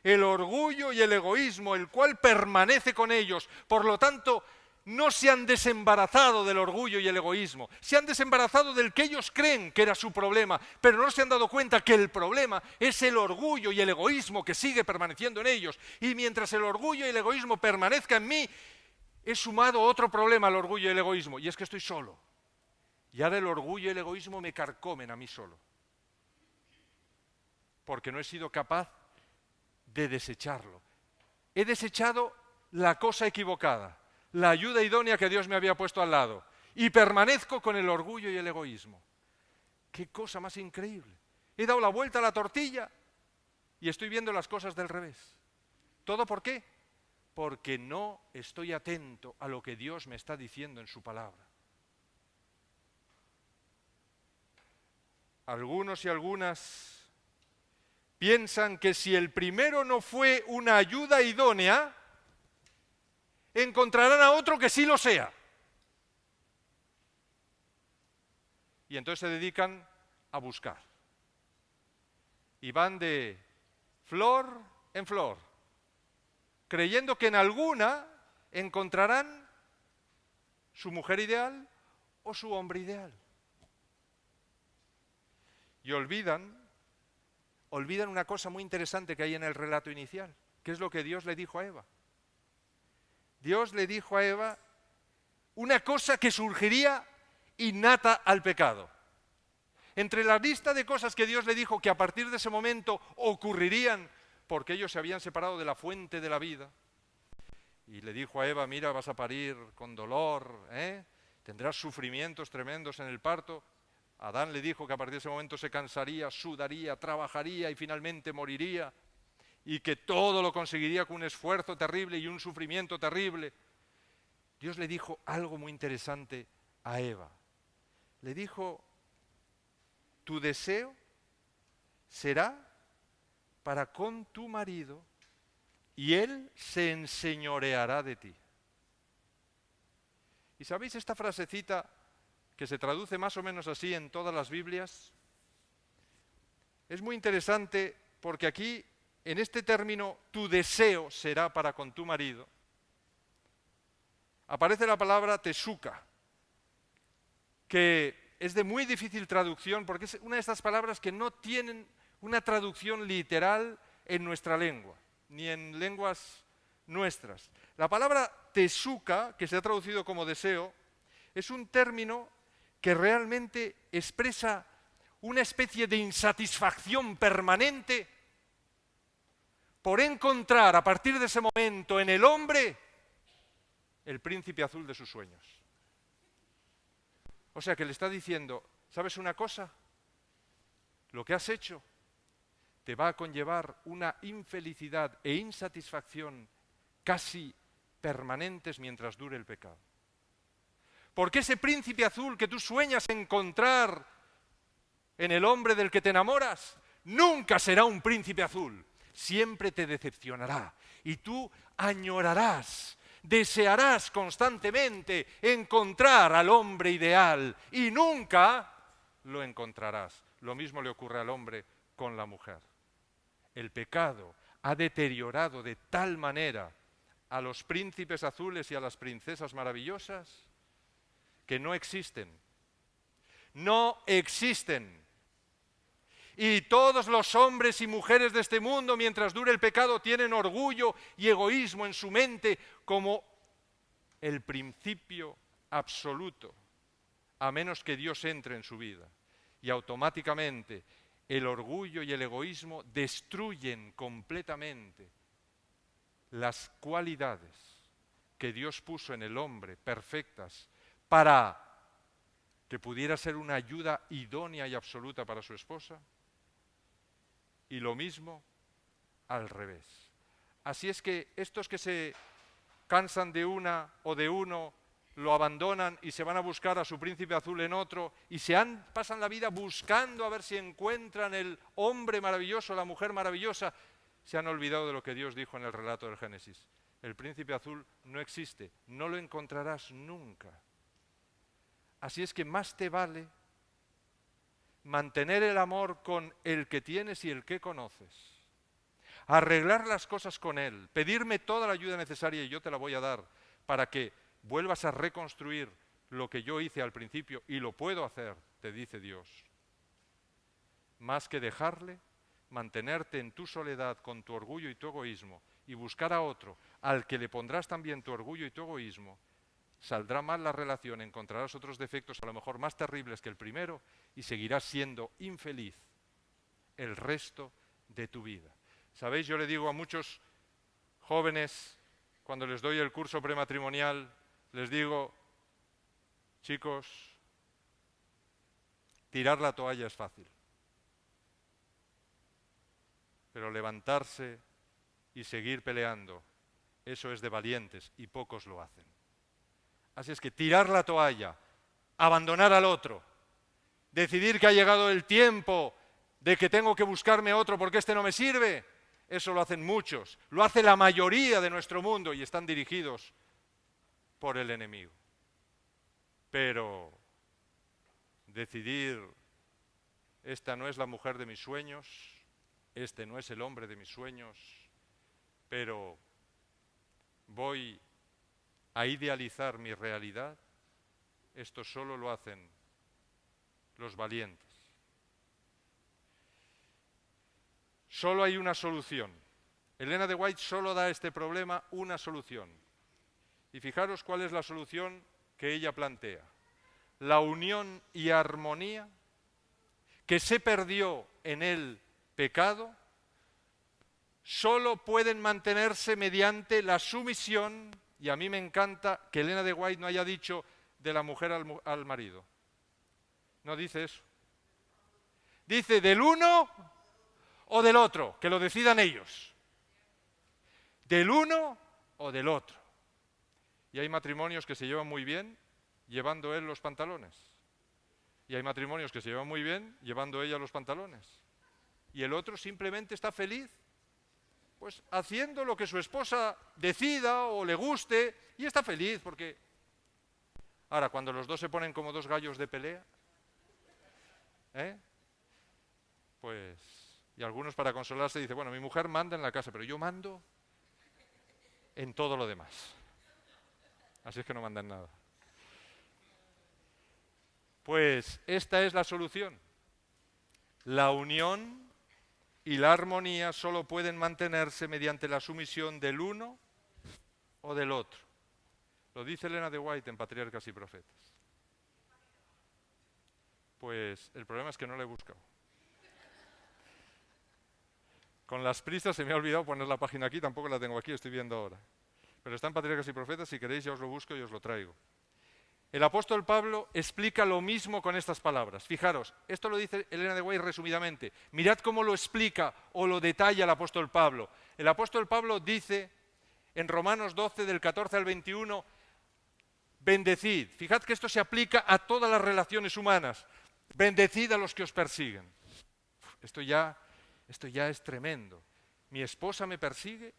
B: El orgullo y el egoísmo, el cual permanece con ellos. Por lo tanto, no se han desembarazado del orgullo y el egoísmo. Se han desembarazado del que ellos creen que era su problema, pero no se han dado cuenta que el problema es el orgullo y el egoísmo que sigue permaneciendo en ellos. Y mientras el orgullo y el egoísmo permanezca en mí, he sumado otro problema al orgullo y el egoísmo, y es que estoy solo. Y ahora el orgullo y el egoísmo me carcomen a mí solo, porque no he sido capaz de desecharlo. He desechado la cosa equivocada, la ayuda idónea que Dios me había puesto al lado, y permanezco con el orgullo y el egoísmo. ¡Qué cosa más increíble! He dado la vuelta a la tortilla y estoy viendo las cosas del revés. ¿Todo por qué? Porque no estoy atento a lo que Dios me está diciendo en su palabra. Algunos y algunas piensan que si el primero no fue una ayuda idónea, encontrarán a otro que sí lo sea. Y entonces se dedican a buscar. Y van de flor en flor, creyendo que en alguna encontrarán su mujer ideal o su hombre ideal. Y olvidan una cosa muy interesante que hay en el relato inicial, que es lo que Dios le dijo a Eva. Dios le dijo a Eva una cosa que surgiría innata al pecado. Entre la lista de cosas que Dios le dijo que a partir de ese momento ocurrirían, porque ellos se habían separado de la fuente de la vida, y le dijo a Eva, mira, vas a parir con dolor, tendrás sufrimientos tremendos en el parto. Adán le dijo que a partir de ese momento se cansaría, sudaría, trabajaría y finalmente moriría, y que todo lo conseguiría con un esfuerzo terrible y un sufrimiento terrible. Dios le dijo algo muy interesante a Eva. Le dijo, tu deseo será para con tu marido y él se enseñoreará de ti. ¿Y sabéis esta frasecita que se traduce más o menos así en todas las Biblias? Es muy interesante porque aquí, en este término, tu deseo será para con tu marido, aparece la palabra tesuka, que es de muy difícil traducción porque es una de estas palabras que no tienen una traducción literal en nuestra lengua, ni en lenguas nuestras. La palabra tesuka, que se ha traducido como deseo, es un término que realmente expresa una especie de insatisfacción permanente por encontrar a partir de ese momento en el hombre el príncipe azul de sus sueños. O sea que le está diciendo, ¿sabes una cosa? Lo que has hecho te va a conllevar una infelicidad e insatisfacción casi permanentes mientras dure el pecado. Porque ese príncipe azul que tú sueñas encontrar en el hombre del que te enamoras, nunca será un príncipe azul. Siempre te decepcionará y tú añorarás, desearás constantemente encontrar al hombre ideal y nunca lo encontrarás. Lo mismo le ocurre al hombre con la mujer. El pecado ha deteriorado de tal manera a los príncipes azules y a las princesas maravillosas que no existen. No existen. Y todos los hombres y mujeres de este mundo, mientras dure el pecado, tienen orgullo y egoísmo en su mente como el principio absoluto, a menos que Dios entre en su vida. Y automáticamente el orgullo y el egoísmo destruyen completamente las cualidades que Dios puso en el hombre perfectas para que pudiera ser una ayuda idónea y absoluta para su esposa. Y lo mismo al revés. Así es que estos que se cansan de una o de uno, lo abandonan y se van a buscar a su príncipe azul en otro y pasan la vida buscando a ver si encuentran el hombre maravilloso, la mujer maravillosa, se han olvidado de lo que Dios dijo en el relato del Génesis. El príncipe azul no existe, no lo encontrarás nunca. Así es que más te vale mantener el amor con el que tienes y el que conoces, arreglar las cosas con él, pedirme toda la ayuda necesaria y yo te la voy a dar para que vuelvas a reconstruir lo que yo hice al principio y lo puedo hacer, te dice Dios. Más que dejarle, mantenerte en tu soledad con tu orgullo y tu egoísmo y buscar a otro al que le pondrás también tu orgullo y tu egoísmo, saldrá mal la relación, encontrarás otros defectos a lo mejor más terribles que el primero y seguirás siendo infeliz el resto de tu vida. ¿Sabéis? Yo le digo a muchos jóvenes, cuando les doy el curso prematrimonial, les digo, chicos, tirar la toalla es fácil, pero levantarse y seguir peleando, eso es de valientes y pocos lo hacen. Así es que tirar la toalla, abandonar al otro, decidir que ha llegado el tiempo de que tengo que buscarme otro porque este no me sirve, eso lo hacen muchos, lo hace la mayoría de nuestro mundo y están dirigidos por el enemigo. Pero decidir, esta no es la mujer de mis sueños, este no es el hombre de mis sueños, pero voy a idealizar mi realidad, esto solo lo hacen los valientes. Solo hay una solución. Elena de White solo da a este problema una solución. Y fijaros cuál es la solución que ella plantea. La unión y armonía que se perdió en el pecado solo pueden mantenerse mediante la sumisión, y a mí me encanta que Elena de White no haya dicho de la mujer al marido. No dice eso. Dice del uno o del otro, que lo decidan ellos. Del uno o del otro. Y hay matrimonios que se llevan muy bien llevando él los pantalones. Y hay matrimonios que se llevan muy bien llevando ella los pantalones. Y el otro simplemente está feliz, pues haciendo lo que su esposa decida o le guste, y está feliz porque... Ahora, cuando los dos se ponen como dos gallos de pelea, pues... Y algunos para consolarse dicen, bueno, mi mujer manda en la casa, pero yo mando en todo lo demás. Así es que no mandan nada. Pues esta es la solución. La unión y la armonía solo pueden mantenerse mediante la sumisión del uno o del otro. Lo dice Elena de White en Patriarcas y Profetas. Pues el problema es que no la he buscado. Con las prisas se me ha olvidado poner la página aquí, tampoco la tengo aquí, estoy viendo ahora. Pero está en Patriarcas y Profetas, si queréis ya os lo busco y os lo traigo. El apóstol Pablo explica lo mismo con estas palabras. Fijaros, esto lo dice Elena de White resumidamente. Mirad cómo lo explica o lo detalla el apóstol Pablo. El apóstol Pablo dice en Romanos 12, del 14 al 21, bendecid. Fijad que esto se aplica a todas las relaciones humanas. Bendecid a los que os persiguen. Esto ya es tremendo. Mi esposa me persigue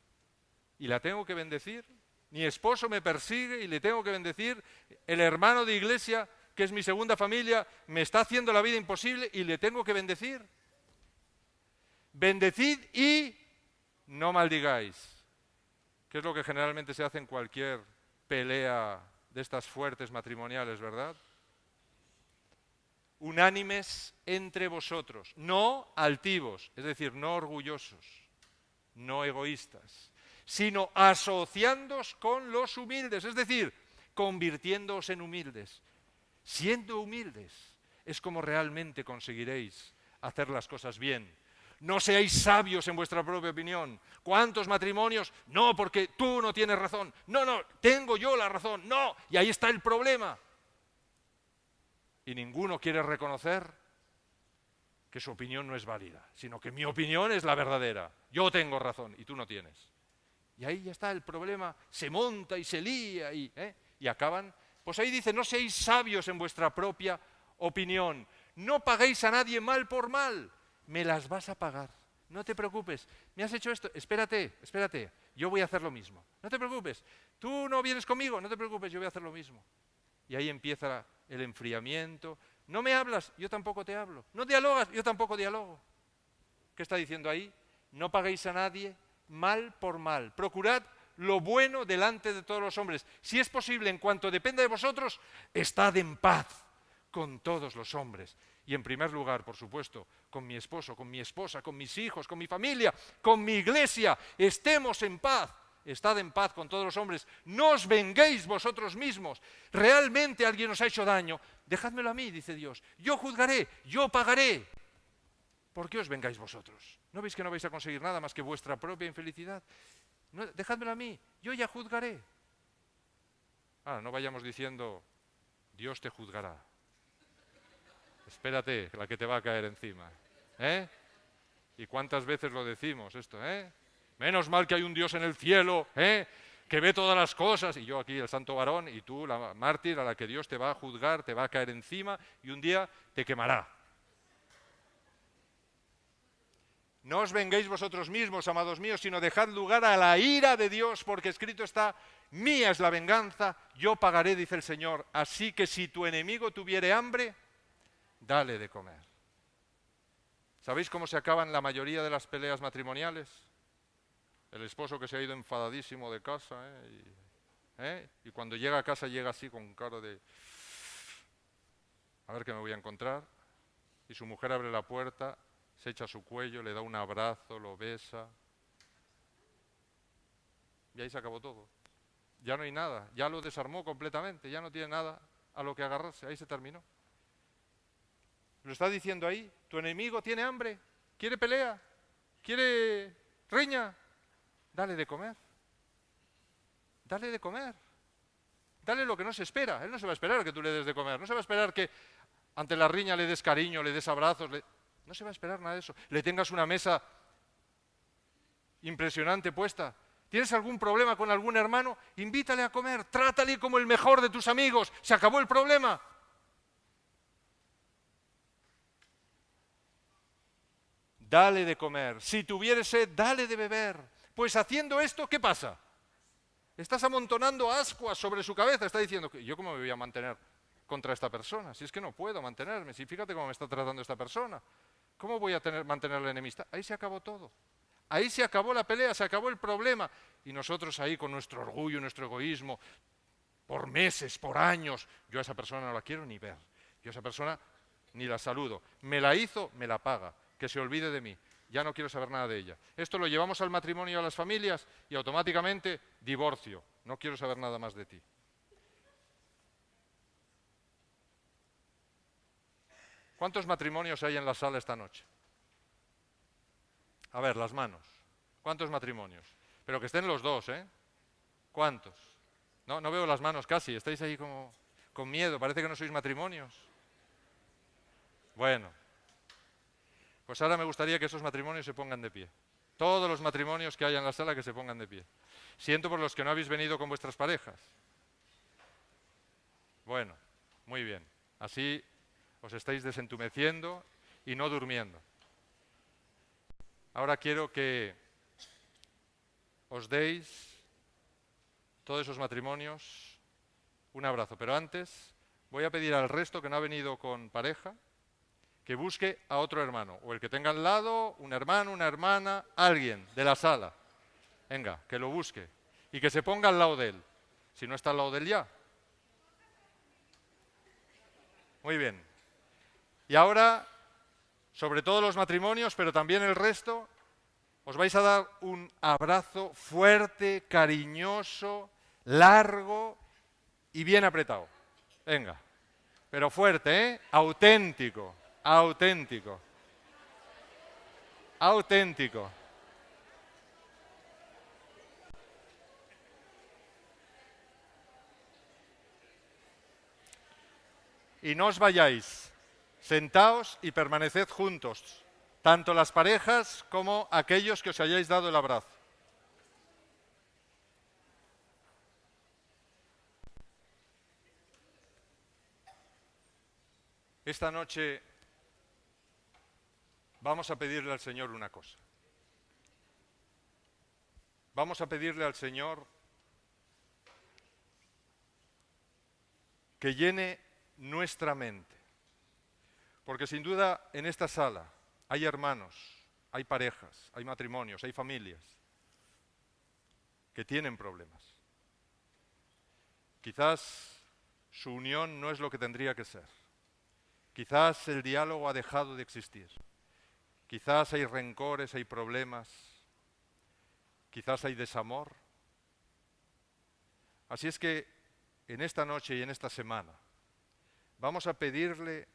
B: y la tengo que bendecir. Mi esposo me persigue y le tengo que bendecir. El hermano de iglesia, que es mi segunda familia, me está haciendo la vida imposible y le tengo que bendecir. Bendecid y no maldigáis. Que es lo que generalmente se hace en cualquier pelea de estas fuertes matrimoniales, ¿verdad? Unánimes entre vosotros, no altivos, es decir, no orgullosos, no egoístas, sino asociándoos con los humildes, es decir, convirtiéndoos en humildes. Siendo humildes es como realmente conseguiréis hacer las cosas bien. No seáis sabios en vuestra propia opinión. ¿Cuántos matrimonios? No, porque tú no tienes razón. No, tengo yo la razón. No, y ahí está el problema. Y ninguno quiere reconocer que su opinión no es válida, sino que mi opinión es la verdadera. Yo tengo razón y tú no tienes. Y ahí ya está el problema, se monta y se lía y acaban. Pues ahí dice, no seáis sabios en vuestra propia opinión. No paguéis a nadie mal por mal. Me las vas a pagar. No te preocupes. ¿Me has hecho esto? Espérate. Yo voy a hacer lo mismo. No te preocupes. ¿Tú no vienes conmigo? No te preocupes, yo voy a hacer lo mismo. Y ahí empieza el enfriamiento. No me hablas, yo tampoco te hablo. No dialogas, yo tampoco dialogo. ¿Qué está diciendo ahí? No paguéis a nadie mal por mal. Procurad lo bueno delante de todos los hombres. Si es posible, en cuanto dependa de vosotros, estad en paz con todos los hombres. Y en primer lugar, por supuesto, con mi esposo, con mi esposa, con mis hijos, con mi familia, con mi iglesia. Estemos en paz. estad en paz con todos los hombres, no os venguéis vosotros mismos. Realmente alguien os ha hecho daño, dejádmelo a mí, dice Dios. Yo juzgaré, yo pagaré. ¿Por qué os vengáis vosotros? ¿No veis que no vais a conseguir nada más que vuestra propia infelicidad? No, dejádmelo a mí, yo ya juzgaré. No vayamos diciendo, Dios te juzgará. Espérate, la que te va a caer encima. ¿Y cuántas veces lo decimos esto? Menos mal que hay un Dios en el cielo, que ve todas las cosas. Y yo aquí, el santo varón, y tú, la mártir, a la que Dios te va a juzgar, te va a caer encima y un día te quemará. No os venguéis vosotros mismos, amados míos, sino dejad lugar a la ira de Dios, porque escrito está, mía es la venganza, yo pagaré, dice el Señor. Así que si tu enemigo tuviere hambre, dale de comer. ¿Sabéis cómo se acaban la mayoría de las peleas matrimoniales? El esposo que se ha ido enfadadísimo de casa, y cuando llega a casa llega así con cara de, a ver qué me voy a encontrar, y su mujer abre la puerta, se echa a su cuello, le da un abrazo, lo besa, y ahí se acabó todo. Ya no hay nada, ya lo desarmó completamente, ya no tiene nada a lo que agarrarse, ahí se terminó. Lo está diciendo ahí, tu enemigo tiene hambre, quiere pelea, quiere riña, dale de comer. Dale de comer. Dale lo que no se espera. Él no se va a esperar que tú le des de comer, no se va a esperar que ante la riña le des cariño, le des abrazos, no se va a esperar nada de eso. Le tengas una mesa impresionante puesta. ¿Tienes algún problema con algún hermano? Invítale a comer, trátale como el mejor de tus amigos. Se acabó el problema. Dale de comer. Si tuviere sed, dale de beber. Pues haciendo esto, ¿qué pasa? Estás amontonando ascuas sobre su cabeza. Está diciendo, ¿yo cómo me voy a mantener contra esta persona? Si es que no puedo mantenerme. Si fíjate cómo me está tratando esta persona. ¿Cómo voy a mantener la enemistad? Ahí se acabó todo. Ahí se acabó la pelea, se acabó el problema. Y nosotros ahí con nuestro orgullo, nuestro egoísmo, por meses, por años, yo a esa persona no la quiero ni ver. Yo a esa persona ni la saludo. Me la hizo, me la paga. Que se olvide de mí. Ya no quiero saber nada de ella. Esto lo llevamos al matrimonio y a las familias y automáticamente divorcio. No quiero saber nada más de ti. ¿Cuántos matrimonios hay en la sala esta noche? A ver, las manos. ¿Cuántos matrimonios? Pero que estén los dos, ¿eh? ¿Cuántos? No veo las manos casi. Estáis ahí como con miedo. Parece que no sois matrimonios. Bueno. Pues ahora me gustaría que esos matrimonios se pongan de pie. Todos los matrimonios que haya en la sala que se pongan de pie. Siento por los que no habéis venido con vuestras parejas. Bueno, muy bien. Así os estáis desentumeciendo y no durmiendo. Ahora quiero que os deis, todos esos matrimonios, un abrazo. Pero antes voy a pedir al resto que no ha venido con pareja que busque a otro hermano, o el que tenga al lado, un hermano, una hermana, alguien de la sala. Venga, que lo busque y que se ponga al lado de él. Si no está al lado de él ya. Muy bien. Y ahora, sobre todo los matrimonios, pero también el resto, os vais a dar un abrazo fuerte, cariñoso, largo y bien apretado. Venga, pero fuerte, ¿eh? Auténtico. Auténtico. Auténtico. Y no os vayáis. Sentaos y permaneced juntos, tanto las parejas como aquellos que os hayáis dado el abrazo. Esta noche vamos a pedirle al Señor una cosa. Vamos a pedirle al Señor que llene nuestra mente. Porque sin duda en esta sala hay hermanos, hay parejas, hay matrimonios, hay familias que tienen problemas. Quizás su unión no es lo que tendría que ser. Quizás el diálogo ha dejado de existir. Quizás hay rencores, hay problemas. Quizás hay desamor. Así es que en esta noche y en esta semana vamos a pedirle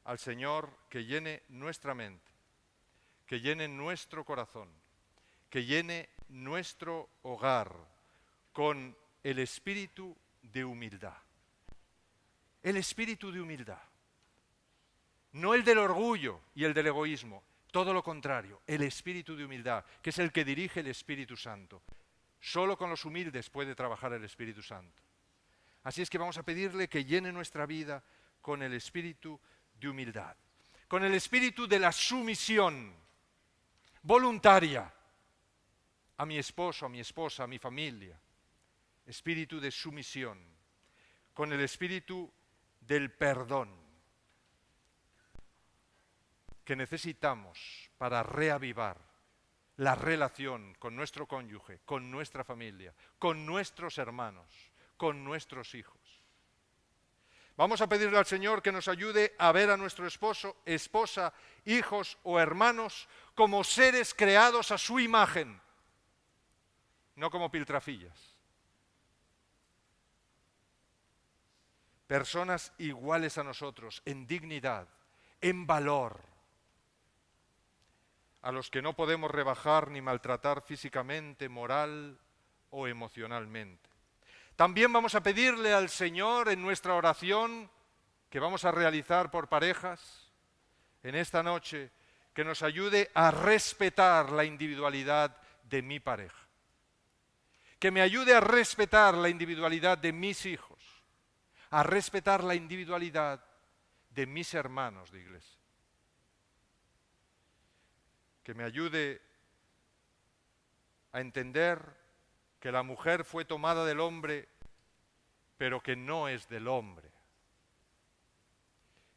B: al Señor que llene nuestra mente, que llene nuestro corazón, que llene nuestro hogar con el espíritu de humildad. El espíritu de humildad. No el del orgullo y el del egoísmo, todo lo contrario, el espíritu de humildad, que es el que dirige el Espíritu Santo. Solo con los humildes puede trabajar el Espíritu Santo. Así es que vamos a pedirle que llene nuestra vida con el espíritu de humildad, con el espíritu de la sumisión voluntaria a mi esposo, a mi esposa, a mi familia, espíritu de sumisión, con el espíritu del perdón que necesitamos para reavivar la relación con nuestro cónyuge, con nuestra familia, con nuestros hermanos, con nuestros hijos. Vamos a pedirle al Señor que nos ayude a ver a nuestro esposo, esposa, hijos o hermanos como seres creados a su imagen, no como piltrafillas. Personas iguales a nosotros en dignidad, en valor, a los que no podemos rebajar ni maltratar físicamente, moral o emocionalmente. También vamos a pedirle al Señor en nuestra oración que vamos a realizar por parejas en esta noche, que nos ayude a respetar la individualidad de mi pareja, que me ayude a respetar la individualidad de mis hijos, a respetar la individualidad de mis hermanos de iglesia, que me ayude a entender que la mujer fue tomada del hombre, pero que no es del hombre,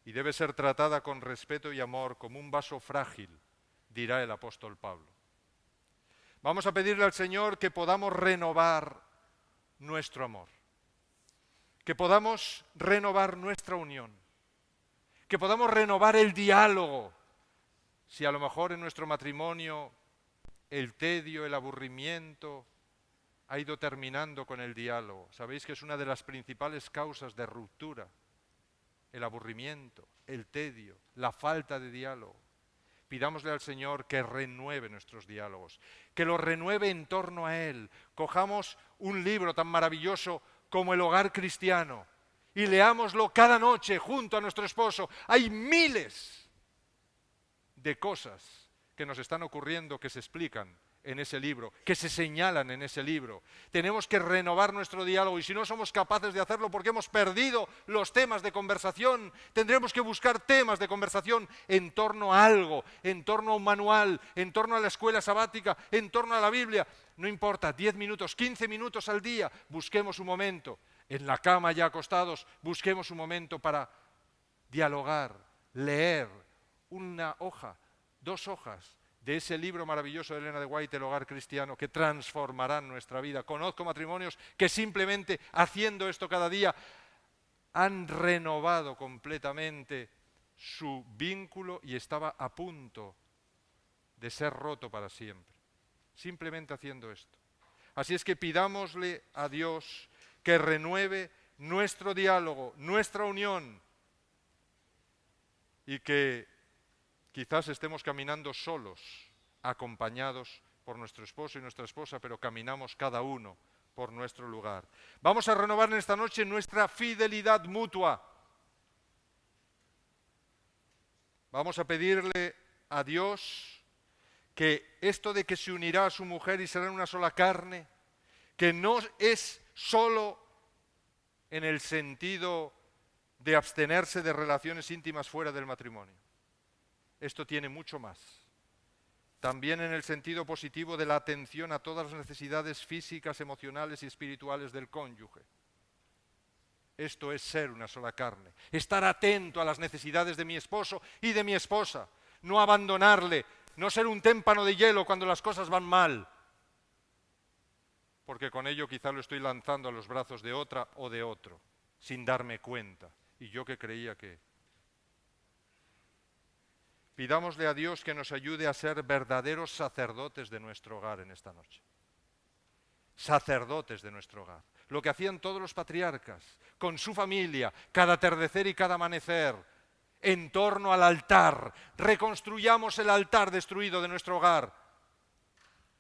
B: y debe ser tratada con respeto y amor como un vaso frágil, dirá el apóstol Pablo. Vamos a pedirle al Señor que podamos renovar nuestro amor, que podamos renovar nuestra unión, que podamos renovar el diálogo. Si a lo mejor en nuestro matrimonio el tedio, el aburrimiento ha ido terminando con el diálogo. Sabéis que es una de las principales causas de ruptura, el aburrimiento, el tedio, la falta de diálogo. Pidámosle al Señor que renueve nuestros diálogos, que los renueve en torno a Él. Cojamos un libro tan maravilloso como El Hogar Cristiano y leámoslo cada noche junto a nuestro esposo. Hay miles de cosas que nos están ocurriendo que se explican en ese libro, que se señalan en ese libro. Tenemos que renovar nuestro diálogo y si no somos capaces de hacerlo porque hemos perdido los temas de conversación, tendremos que buscar temas de conversación en torno a algo, en torno a un manual, en torno a la escuela sabática, en torno a la Biblia. No importa, 10 minutos, 15 minutos al día, busquemos un momento. En la cama ya acostados, busquemos un momento para dialogar, leer una hoja, 2 hojas, de ese libro maravilloso de Elena de White, El Hogar Cristiano, que transformará nuestra vida. Conozco matrimonios que simplemente haciendo esto cada día han renovado completamente su vínculo y estaba a punto de ser roto para siempre. Simplemente haciendo esto. Así es que pidámosle a Dios que renueve nuestro diálogo, nuestra unión y que quizás estemos caminando solos, acompañados por nuestro esposo y nuestra esposa, pero caminamos cada uno por nuestro lugar. Vamos a renovar en esta noche nuestra fidelidad mutua. Vamos a pedirle a Dios que esto de que se unirá a su mujer y serán una sola carne, que no es solo en el sentido de abstenerse de relaciones íntimas fuera del matrimonio. Esto tiene mucho más. También en el sentido positivo de la atención a todas las necesidades físicas, emocionales y espirituales del cónyuge. Esto es ser una sola carne. Estar atento a las necesidades de mi esposo y de mi esposa. No abandonarle, no ser un témpano de hielo cuando las cosas van mal. Porque con ello quizá lo estoy lanzando a los brazos de otra o de otro, sin darme cuenta. Y yo que creía que... Pidámosle a Dios que nos ayude a ser verdaderos sacerdotes de nuestro hogar en esta noche. sacerdotes de nuestro hogar. Lo que hacían todos los patriarcas, con su familia, cada atardecer y cada amanecer, en torno al altar. Reconstruyamos el altar destruido de nuestro hogar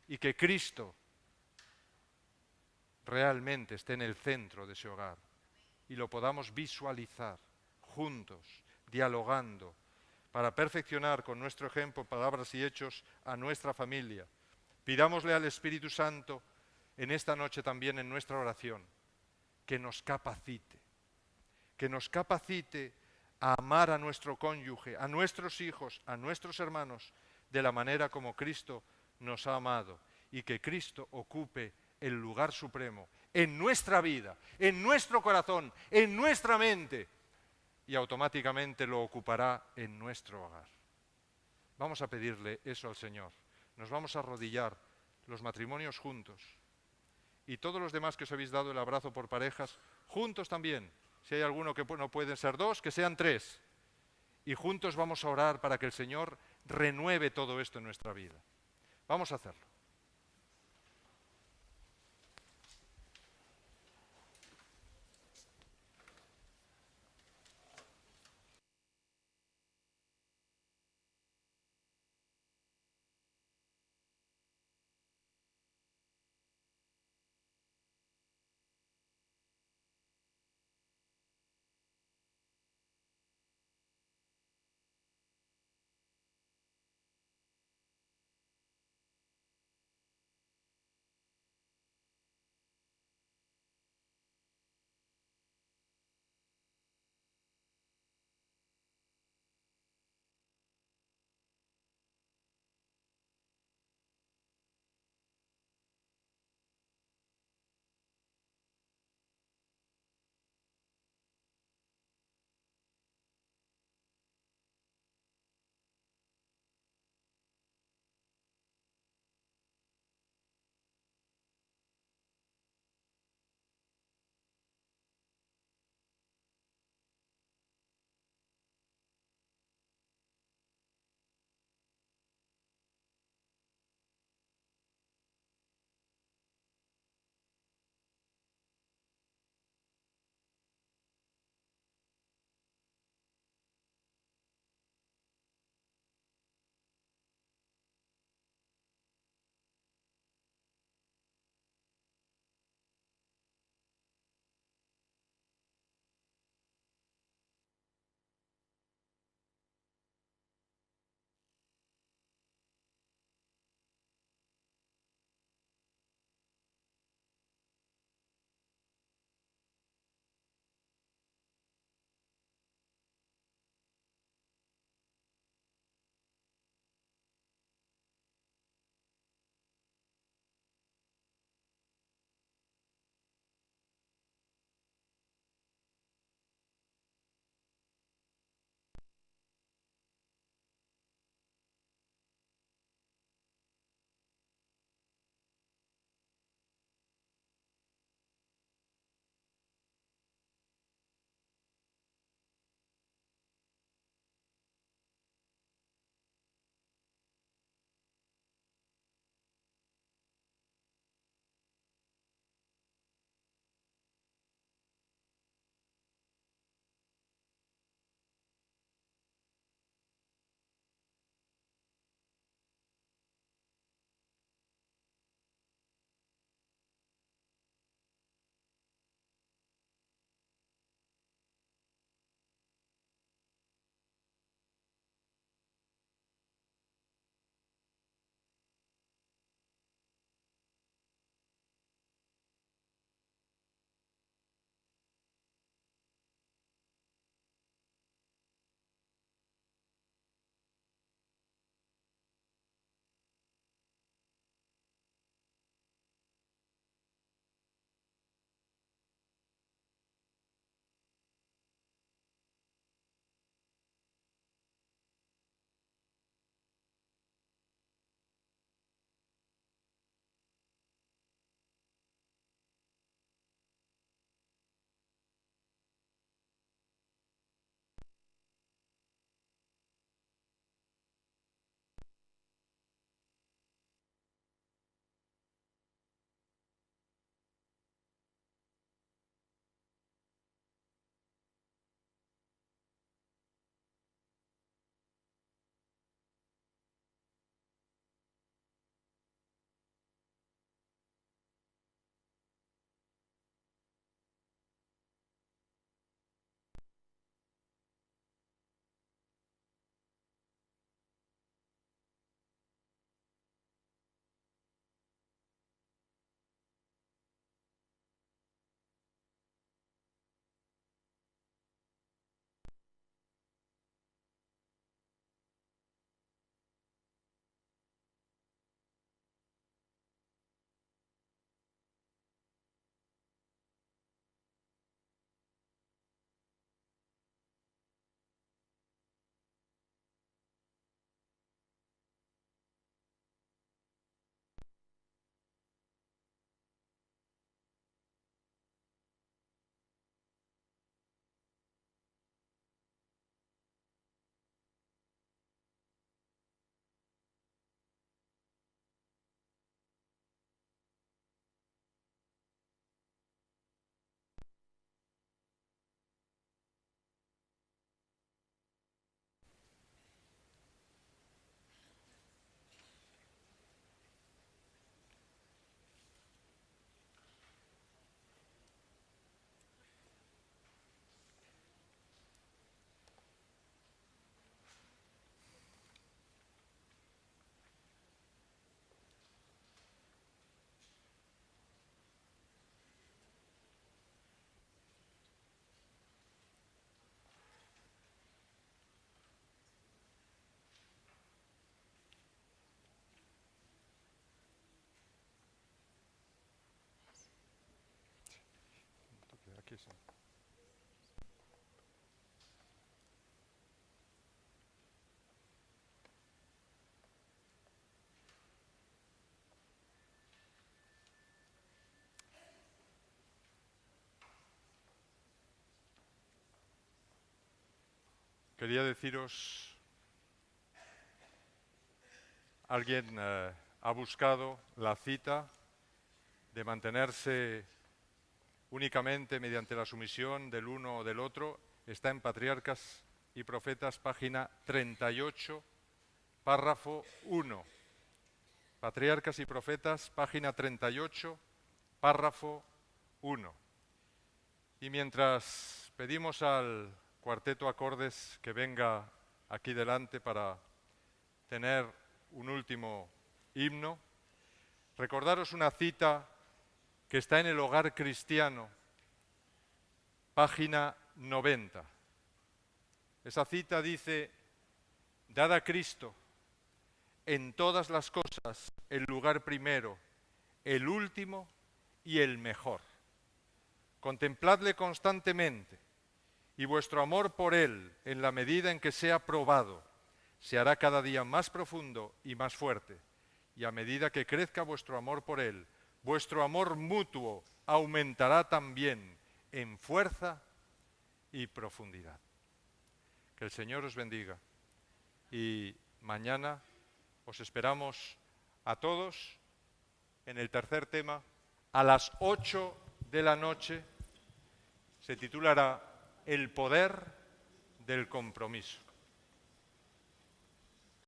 B: y que Cristo realmente esté en el centro de ese hogar y lo podamos visualizar juntos, dialogando, para perfeccionar con nuestro ejemplo, palabras y hechos a nuestra familia. Pidámosle al Espíritu Santo en esta noche también en nuestra oración que nos capacite a amar a nuestro cónyuge, a nuestros hijos, a nuestros hermanos, de la manera como Cristo nos ha amado, y que Cristo ocupe el lugar supremo en nuestra vida, en nuestro corazón, en nuestra mente, y automáticamente lo ocupará en nuestro hogar. Vamos a pedirle eso al Señor. Nos vamos a arrodillar, los matrimonios juntos, y todos los demás que os habéis dado el abrazo por parejas, juntos también. Si hay alguno que no pueden ser dos, que sean tres. Y juntos vamos a orar para que el Señor renueve todo esto en nuestra vida. Vamos a hacerlo. sí. Quería deciros, alguien ha buscado la cita de mantenerse únicamente mediante la sumisión del uno o del otro. Está en Patriarcas y Profetas, página 38, párrafo 1. Patriarcas y Profetas, página 38, párrafo 1. Y mientras pedimos al cuarteto acordes que venga aquí delante para tener un último himno, recordaros una cita que está en el Hogar Cristiano, página 90. Esa cita dice: dad a Cristo en todas las cosas el lugar primero, el último y el mejor. Contempladle constantemente, y vuestro amor por Él, en la medida en que sea probado, se hará cada día más profundo y más fuerte. Y a medida que crezca vuestro amor por Él, vuestro amor mutuo aumentará también en fuerza y profundidad. Que el Señor os bendiga. Y mañana os esperamos a todos en el tercer tema, a las 8 de la noche. Se titulará El poder del compromiso.